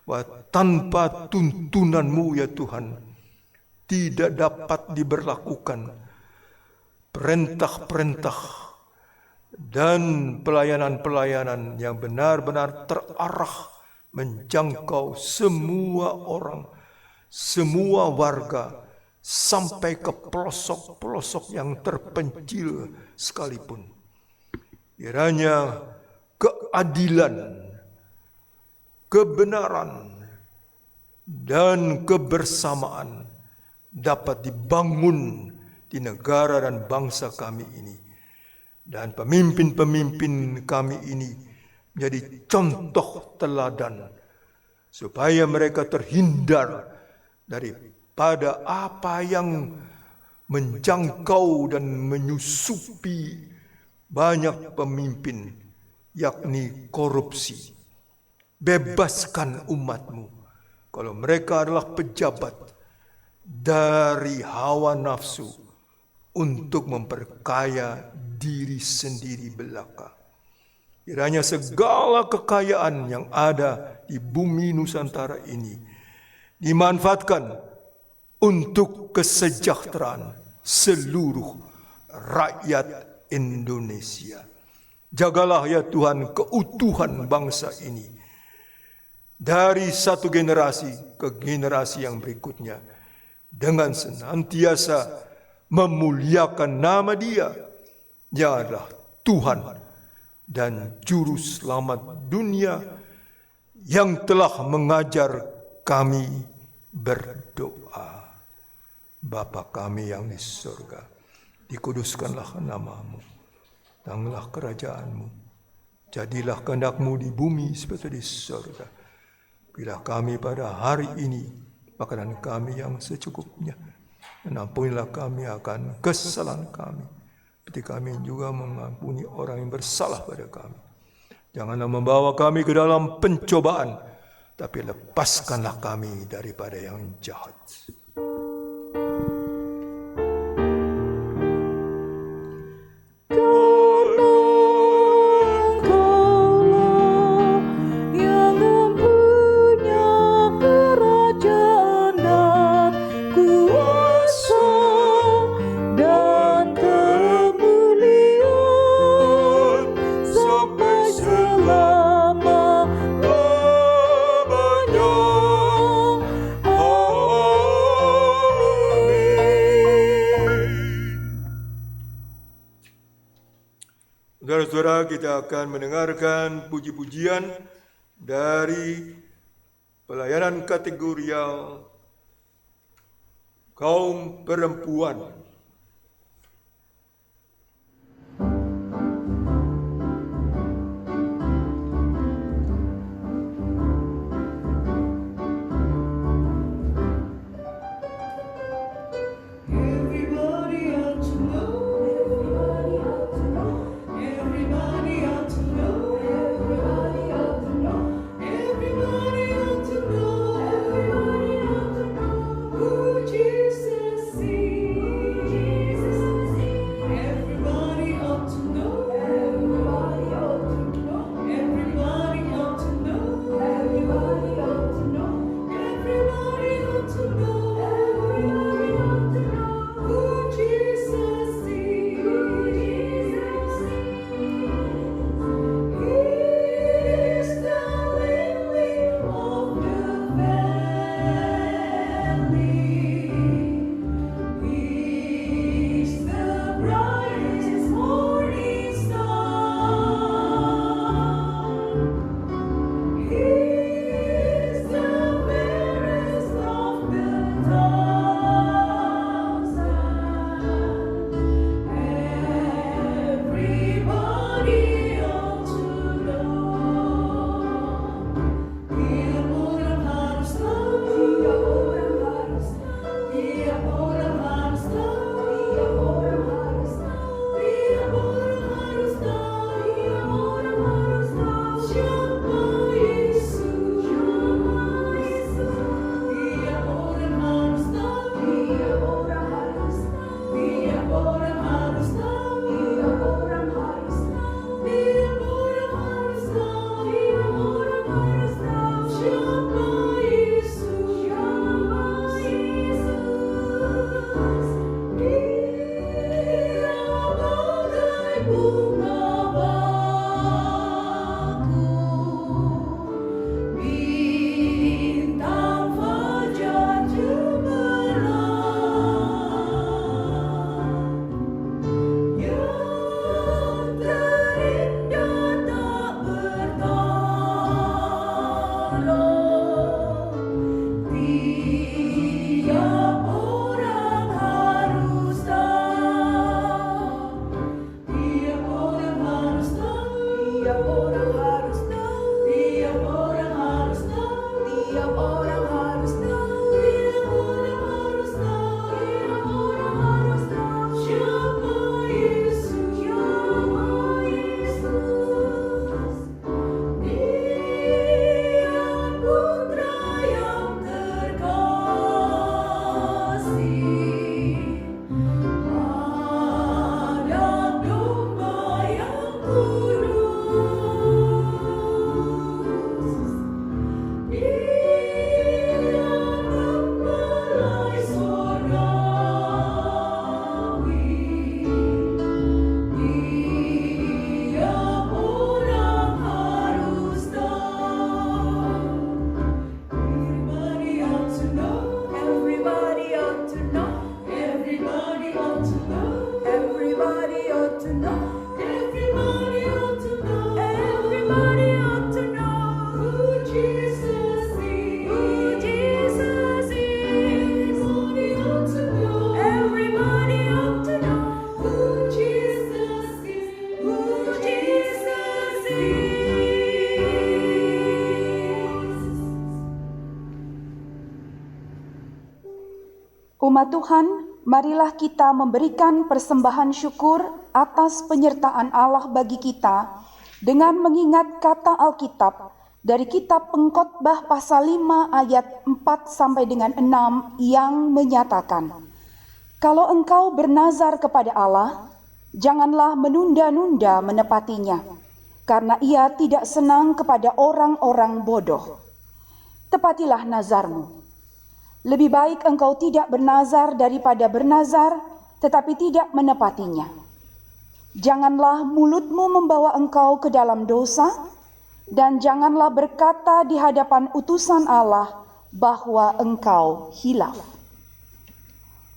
[SPEAKER 3] bahwa tanpa tuntunan-Mu ya Tuhan, tidak dapat diberlakukan perintah-perintah dan pelayanan-pelayanan yang benar-benar terarah menjangkau semua orang, semua warga, sampai ke pelosok-pelosok yang terpencil sekalipun. Kiranya keadilan, kebenaran, dan kebersamaan dapat dibangun di negara dan bangsa kami ini. Dan pemimpin-pemimpin kami ini menjadi contoh teladan supaya mereka terhindar daripada apa yang menjangkau dan menyusupi banyak pemimpin, yakni korupsi. Bebaskan umat-Mu kalau mereka adalah pejabat dari hawa nafsu untuk memperkaya diri sendiri belaka. Kiranya segala kekayaan yang ada di bumi Nusantara ini dimanfaatkan untuk kesejahteraan seluruh rakyat Indonesia. Jagalah ya Tuhan keutuhan bangsa ini dari satu generasi ke generasi yang berikutnya dengan senantiasa memuliakan nama Dia yang adalah Tuhan dan Juru Selamat dunia yang telah mengajar kami berdoa. Bapa kami yang di surga, dikuduskanlah nama-Mu, datanglah kerajaan-Mu, jadilah kehendak-Mu di bumi seperti di surga. Berilah kami pada hari ini makanan kami yang secukupnya, dan ampunilah kami akan kesalahan kami, seperti kami juga mengampuni orang yang bersalah pada kami. Janganlah membawa kami ke dalam pencobaan, tapi lepaskanlah kami daripada yang jahat. Saudara-saudara, kita akan mendengarkan puji-pujian dari pelayanan kategorial kaum perempuan.
[SPEAKER 2] Jesus is
[SPEAKER 1] Umat Tuhan, marilah kita memberikan persembahan syukur atas penyertaan Allah bagi kita dengan mengingat kata Alkitab dari kitab Pengkhotbah pasal 5 ayat 4 sampai dengan 6 yang menyatakan, "Kalau engkau bernazar kepada Allah, janganlah menunda-nunda menepatinya, karena Ia tidak senang kepada orang-orang bodoh. Tepatilah nazarmu. Lebih baik engkau tidak bernazar daripada bernazar, tetapi tidak menepatinya. Janganlah mulutmu membawa engkau ke dalam dosa, dan janganlah berkata di hadapan utusan Allah bahwa engkau hilaf."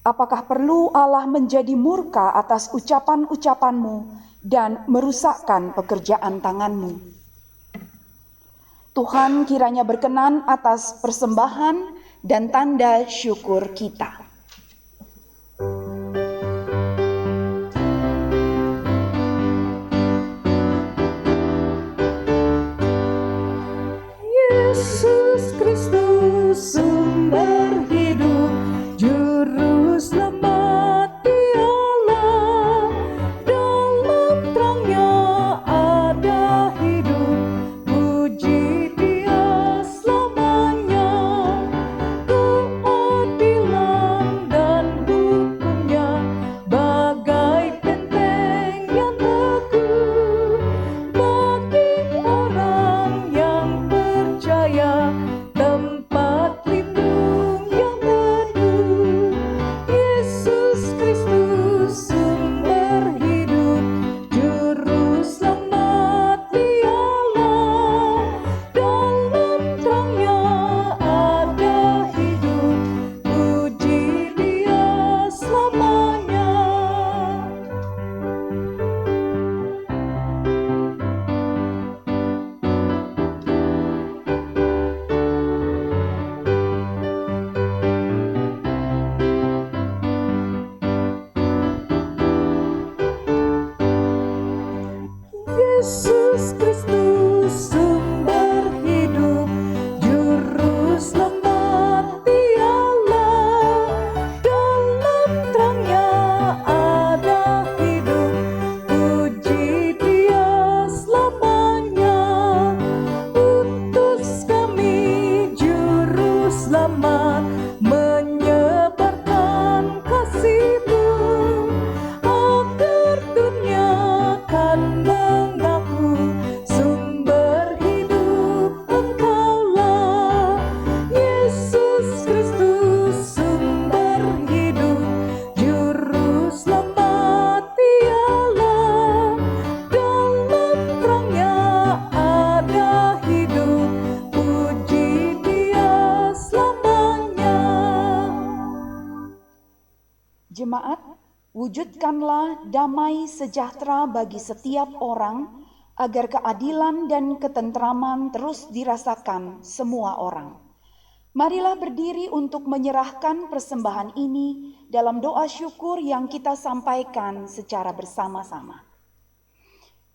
[SPEAKER 1] Apakah perlu Allah menjadi murka atas ucapan-ucapanmu dan merusakkan pekerjaan tanganmu? Tuhan kiranya berkenan atas persembahan dan tanda syukur kita.
[SPEAKER 6] Yesus Kristus sumber hidup, juru selamat Dialah. Dalam terangnya ada hidup, puji Dia selamanya. Keadilan dan hukumnya bagai benteng yang teguh bagi orang yang percaya, tempat lindung yang teduh. Yesus Kristus sumber hidup, juru selamat Dialah. Dalam terangnya ada hidup, puji Dia selamanya. Yesus Kristus sumber hidup, juru selamat Dialah. Dalam terangnya ada hidup, puji Dia selamanya. Utus kami juru selamat, menyebarkan kasih-Mu, agar dunia kan mengaku sumber hidup Engkaulah. Yesus Kristus sumber hidup, juru selamat Dialah. Dalam terangnya ada hidup, puji Dia selamanya.
[SPEAKER 1] Jemaat, wujudkanlah damai sejahtera bagi setiap orang, agar keadilan dan ketentraman terus dirasakan semua orang. Marilah berdiri untuk menyerahkan persembahan ini dalam doa syukur yang kita sampaikan secara bersama-sama.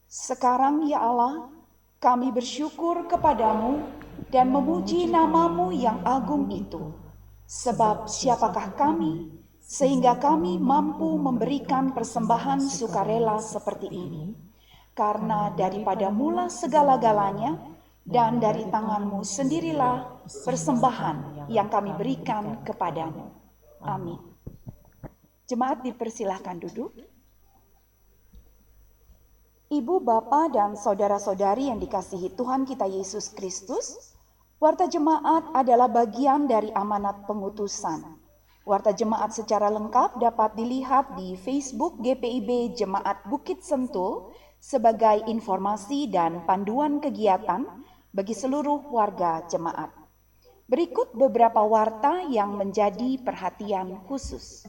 [SPEAKER 1] Sekarang ya Allah, kami bersyukur kepadamu dan memuji nama-Mu yang agung itu. Sebab siapakah kami, sehingga kami mampu memberikan persembahan sukarela seperti ini? Karena daripada mula segala-galanya, dan dari tangan-Mu sendirilah persembahan yang kami berikan kepadamu. Amin. Jemaat dipersilahkan duduk. Ibu, Bapa, dan saudara-saudari yang dikasihi Tuhan kita Yesus Kristus, Warta Jemaat adalah bagian dari amanat pengutusan. Warta Jemaat secara lengkap dapat dilihat di Facebook GPIB Jemaat Bukit Sentul sebagai informasi dan panduan kegiatan bagi seluruh warga jemaat. Berikut beberapa warta yang menjadi perhatian khusus.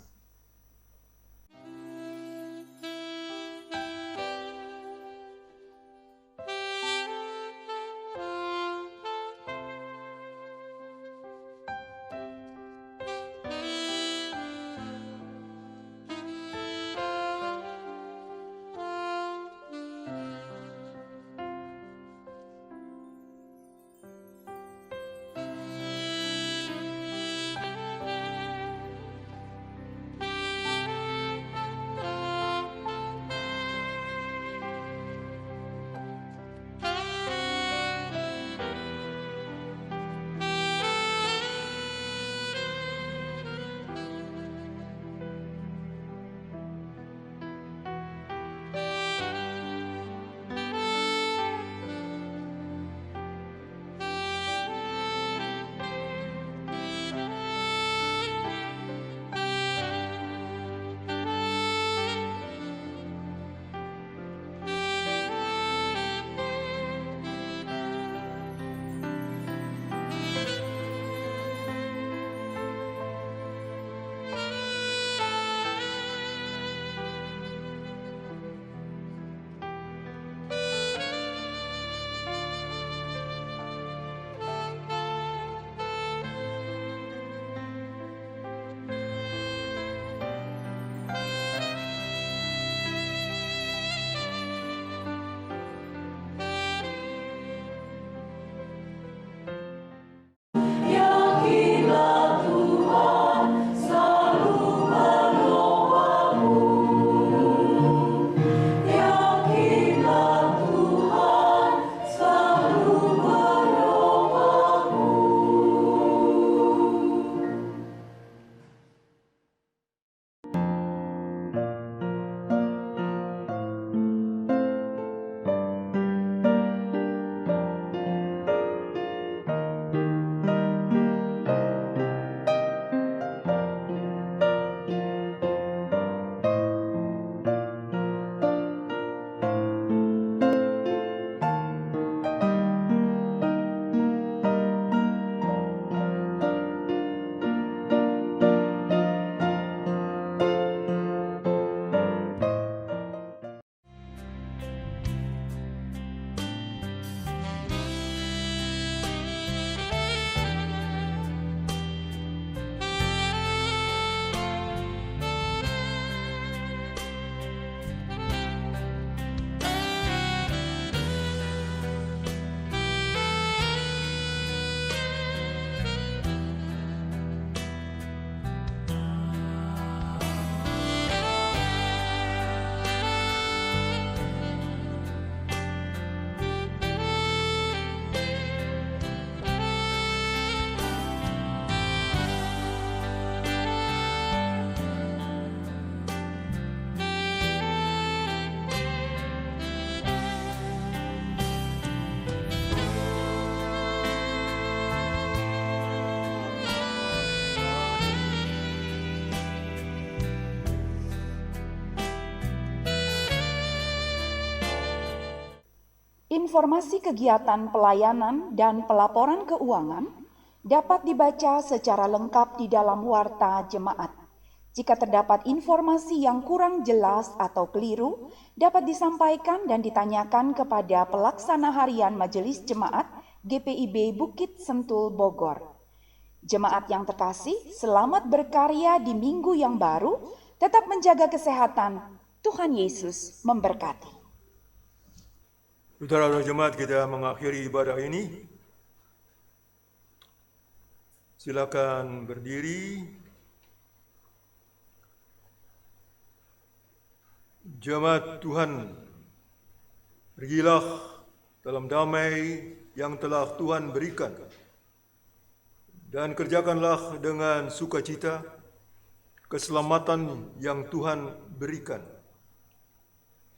[SPEAKER 1] Informasi kegiatan pelayanan dan pelaporan keuangan dapat dibaca secara lengkap di dalam warta jemaat. Jika terdapat informasi yang kurang jelas atau keliru, dapat disampaikan dan ditanyakan kepada pelaksana harian Majelis Jemaat GPIB Bukit Sentul Bogor. Jemaat yang terkasih, selamat berkarya di minggu yang baru, tetap menjaga kesehatan. Tuhan Yesus memberkati.
[SPEAKER 3] Saudara-saudara jemaat, kita mengakhiri ibadah ini. Silakan berdiri. Jemaat Tuhan, pergilah dalam damai yang telah Tuhan berikan, dan kerjakanlah dengan sukacita keselamatan yang Tuhan berikan.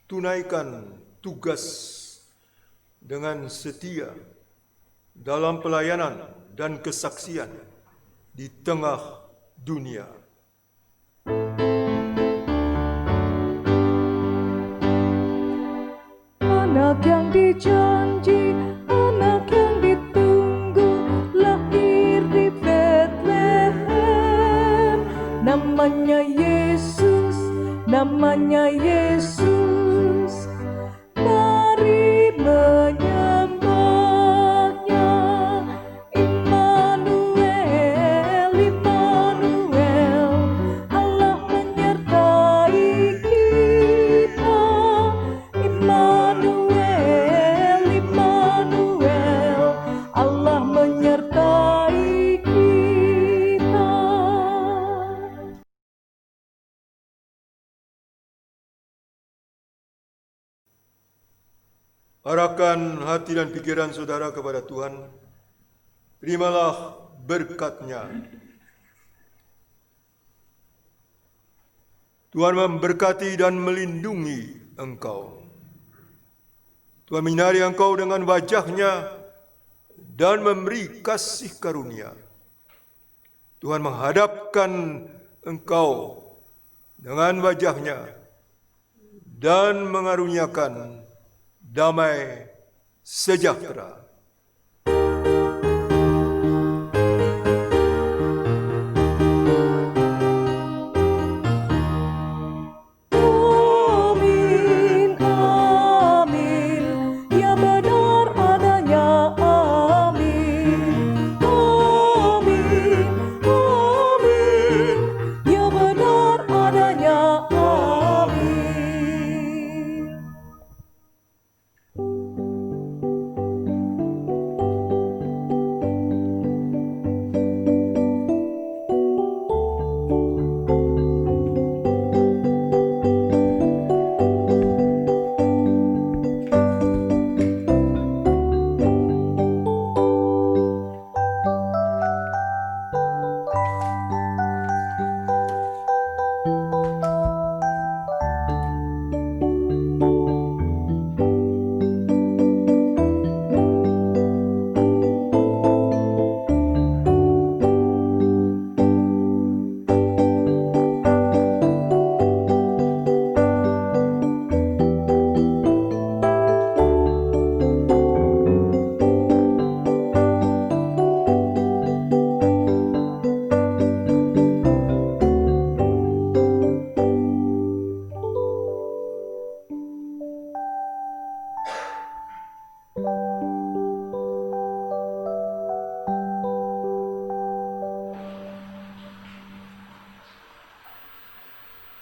[SPEAKER 3] Tunaikan tugas dengan setia dalam pelayanan dan kesaksian di tengah dunia.
[SPEAKER 6] Anak yang dijanji, anak yang ditunggu, lahir di Bethlehem. Namanya Yesus, namanya Yesus. Mari menyembahnya. Immanuel, Immanuel, Allah menyertai kita. Immanuel, Immanuel, Allah menyertai kita.
[SPEAKER 3] Arahkan hati dan pikiran saudara kepada Tuhan. Terimalah berkat-Nya. Tuhan memberkati dan melindungi engkau. Tuhan menyinari engkau dengan wajah-Nya dan memberi kasih karunia. Tuhan menghadapkan engkau dengan wajah-Nya dan mengaruniakan damai sejahtera.
[SPEAKER 6] Amin, amin, ya benar adanya. Amin, amin, amin, ya benar adanya. Amin.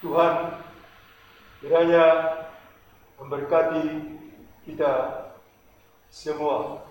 [SPEAKER 3] Tuhan kiranya memberkati kita semua.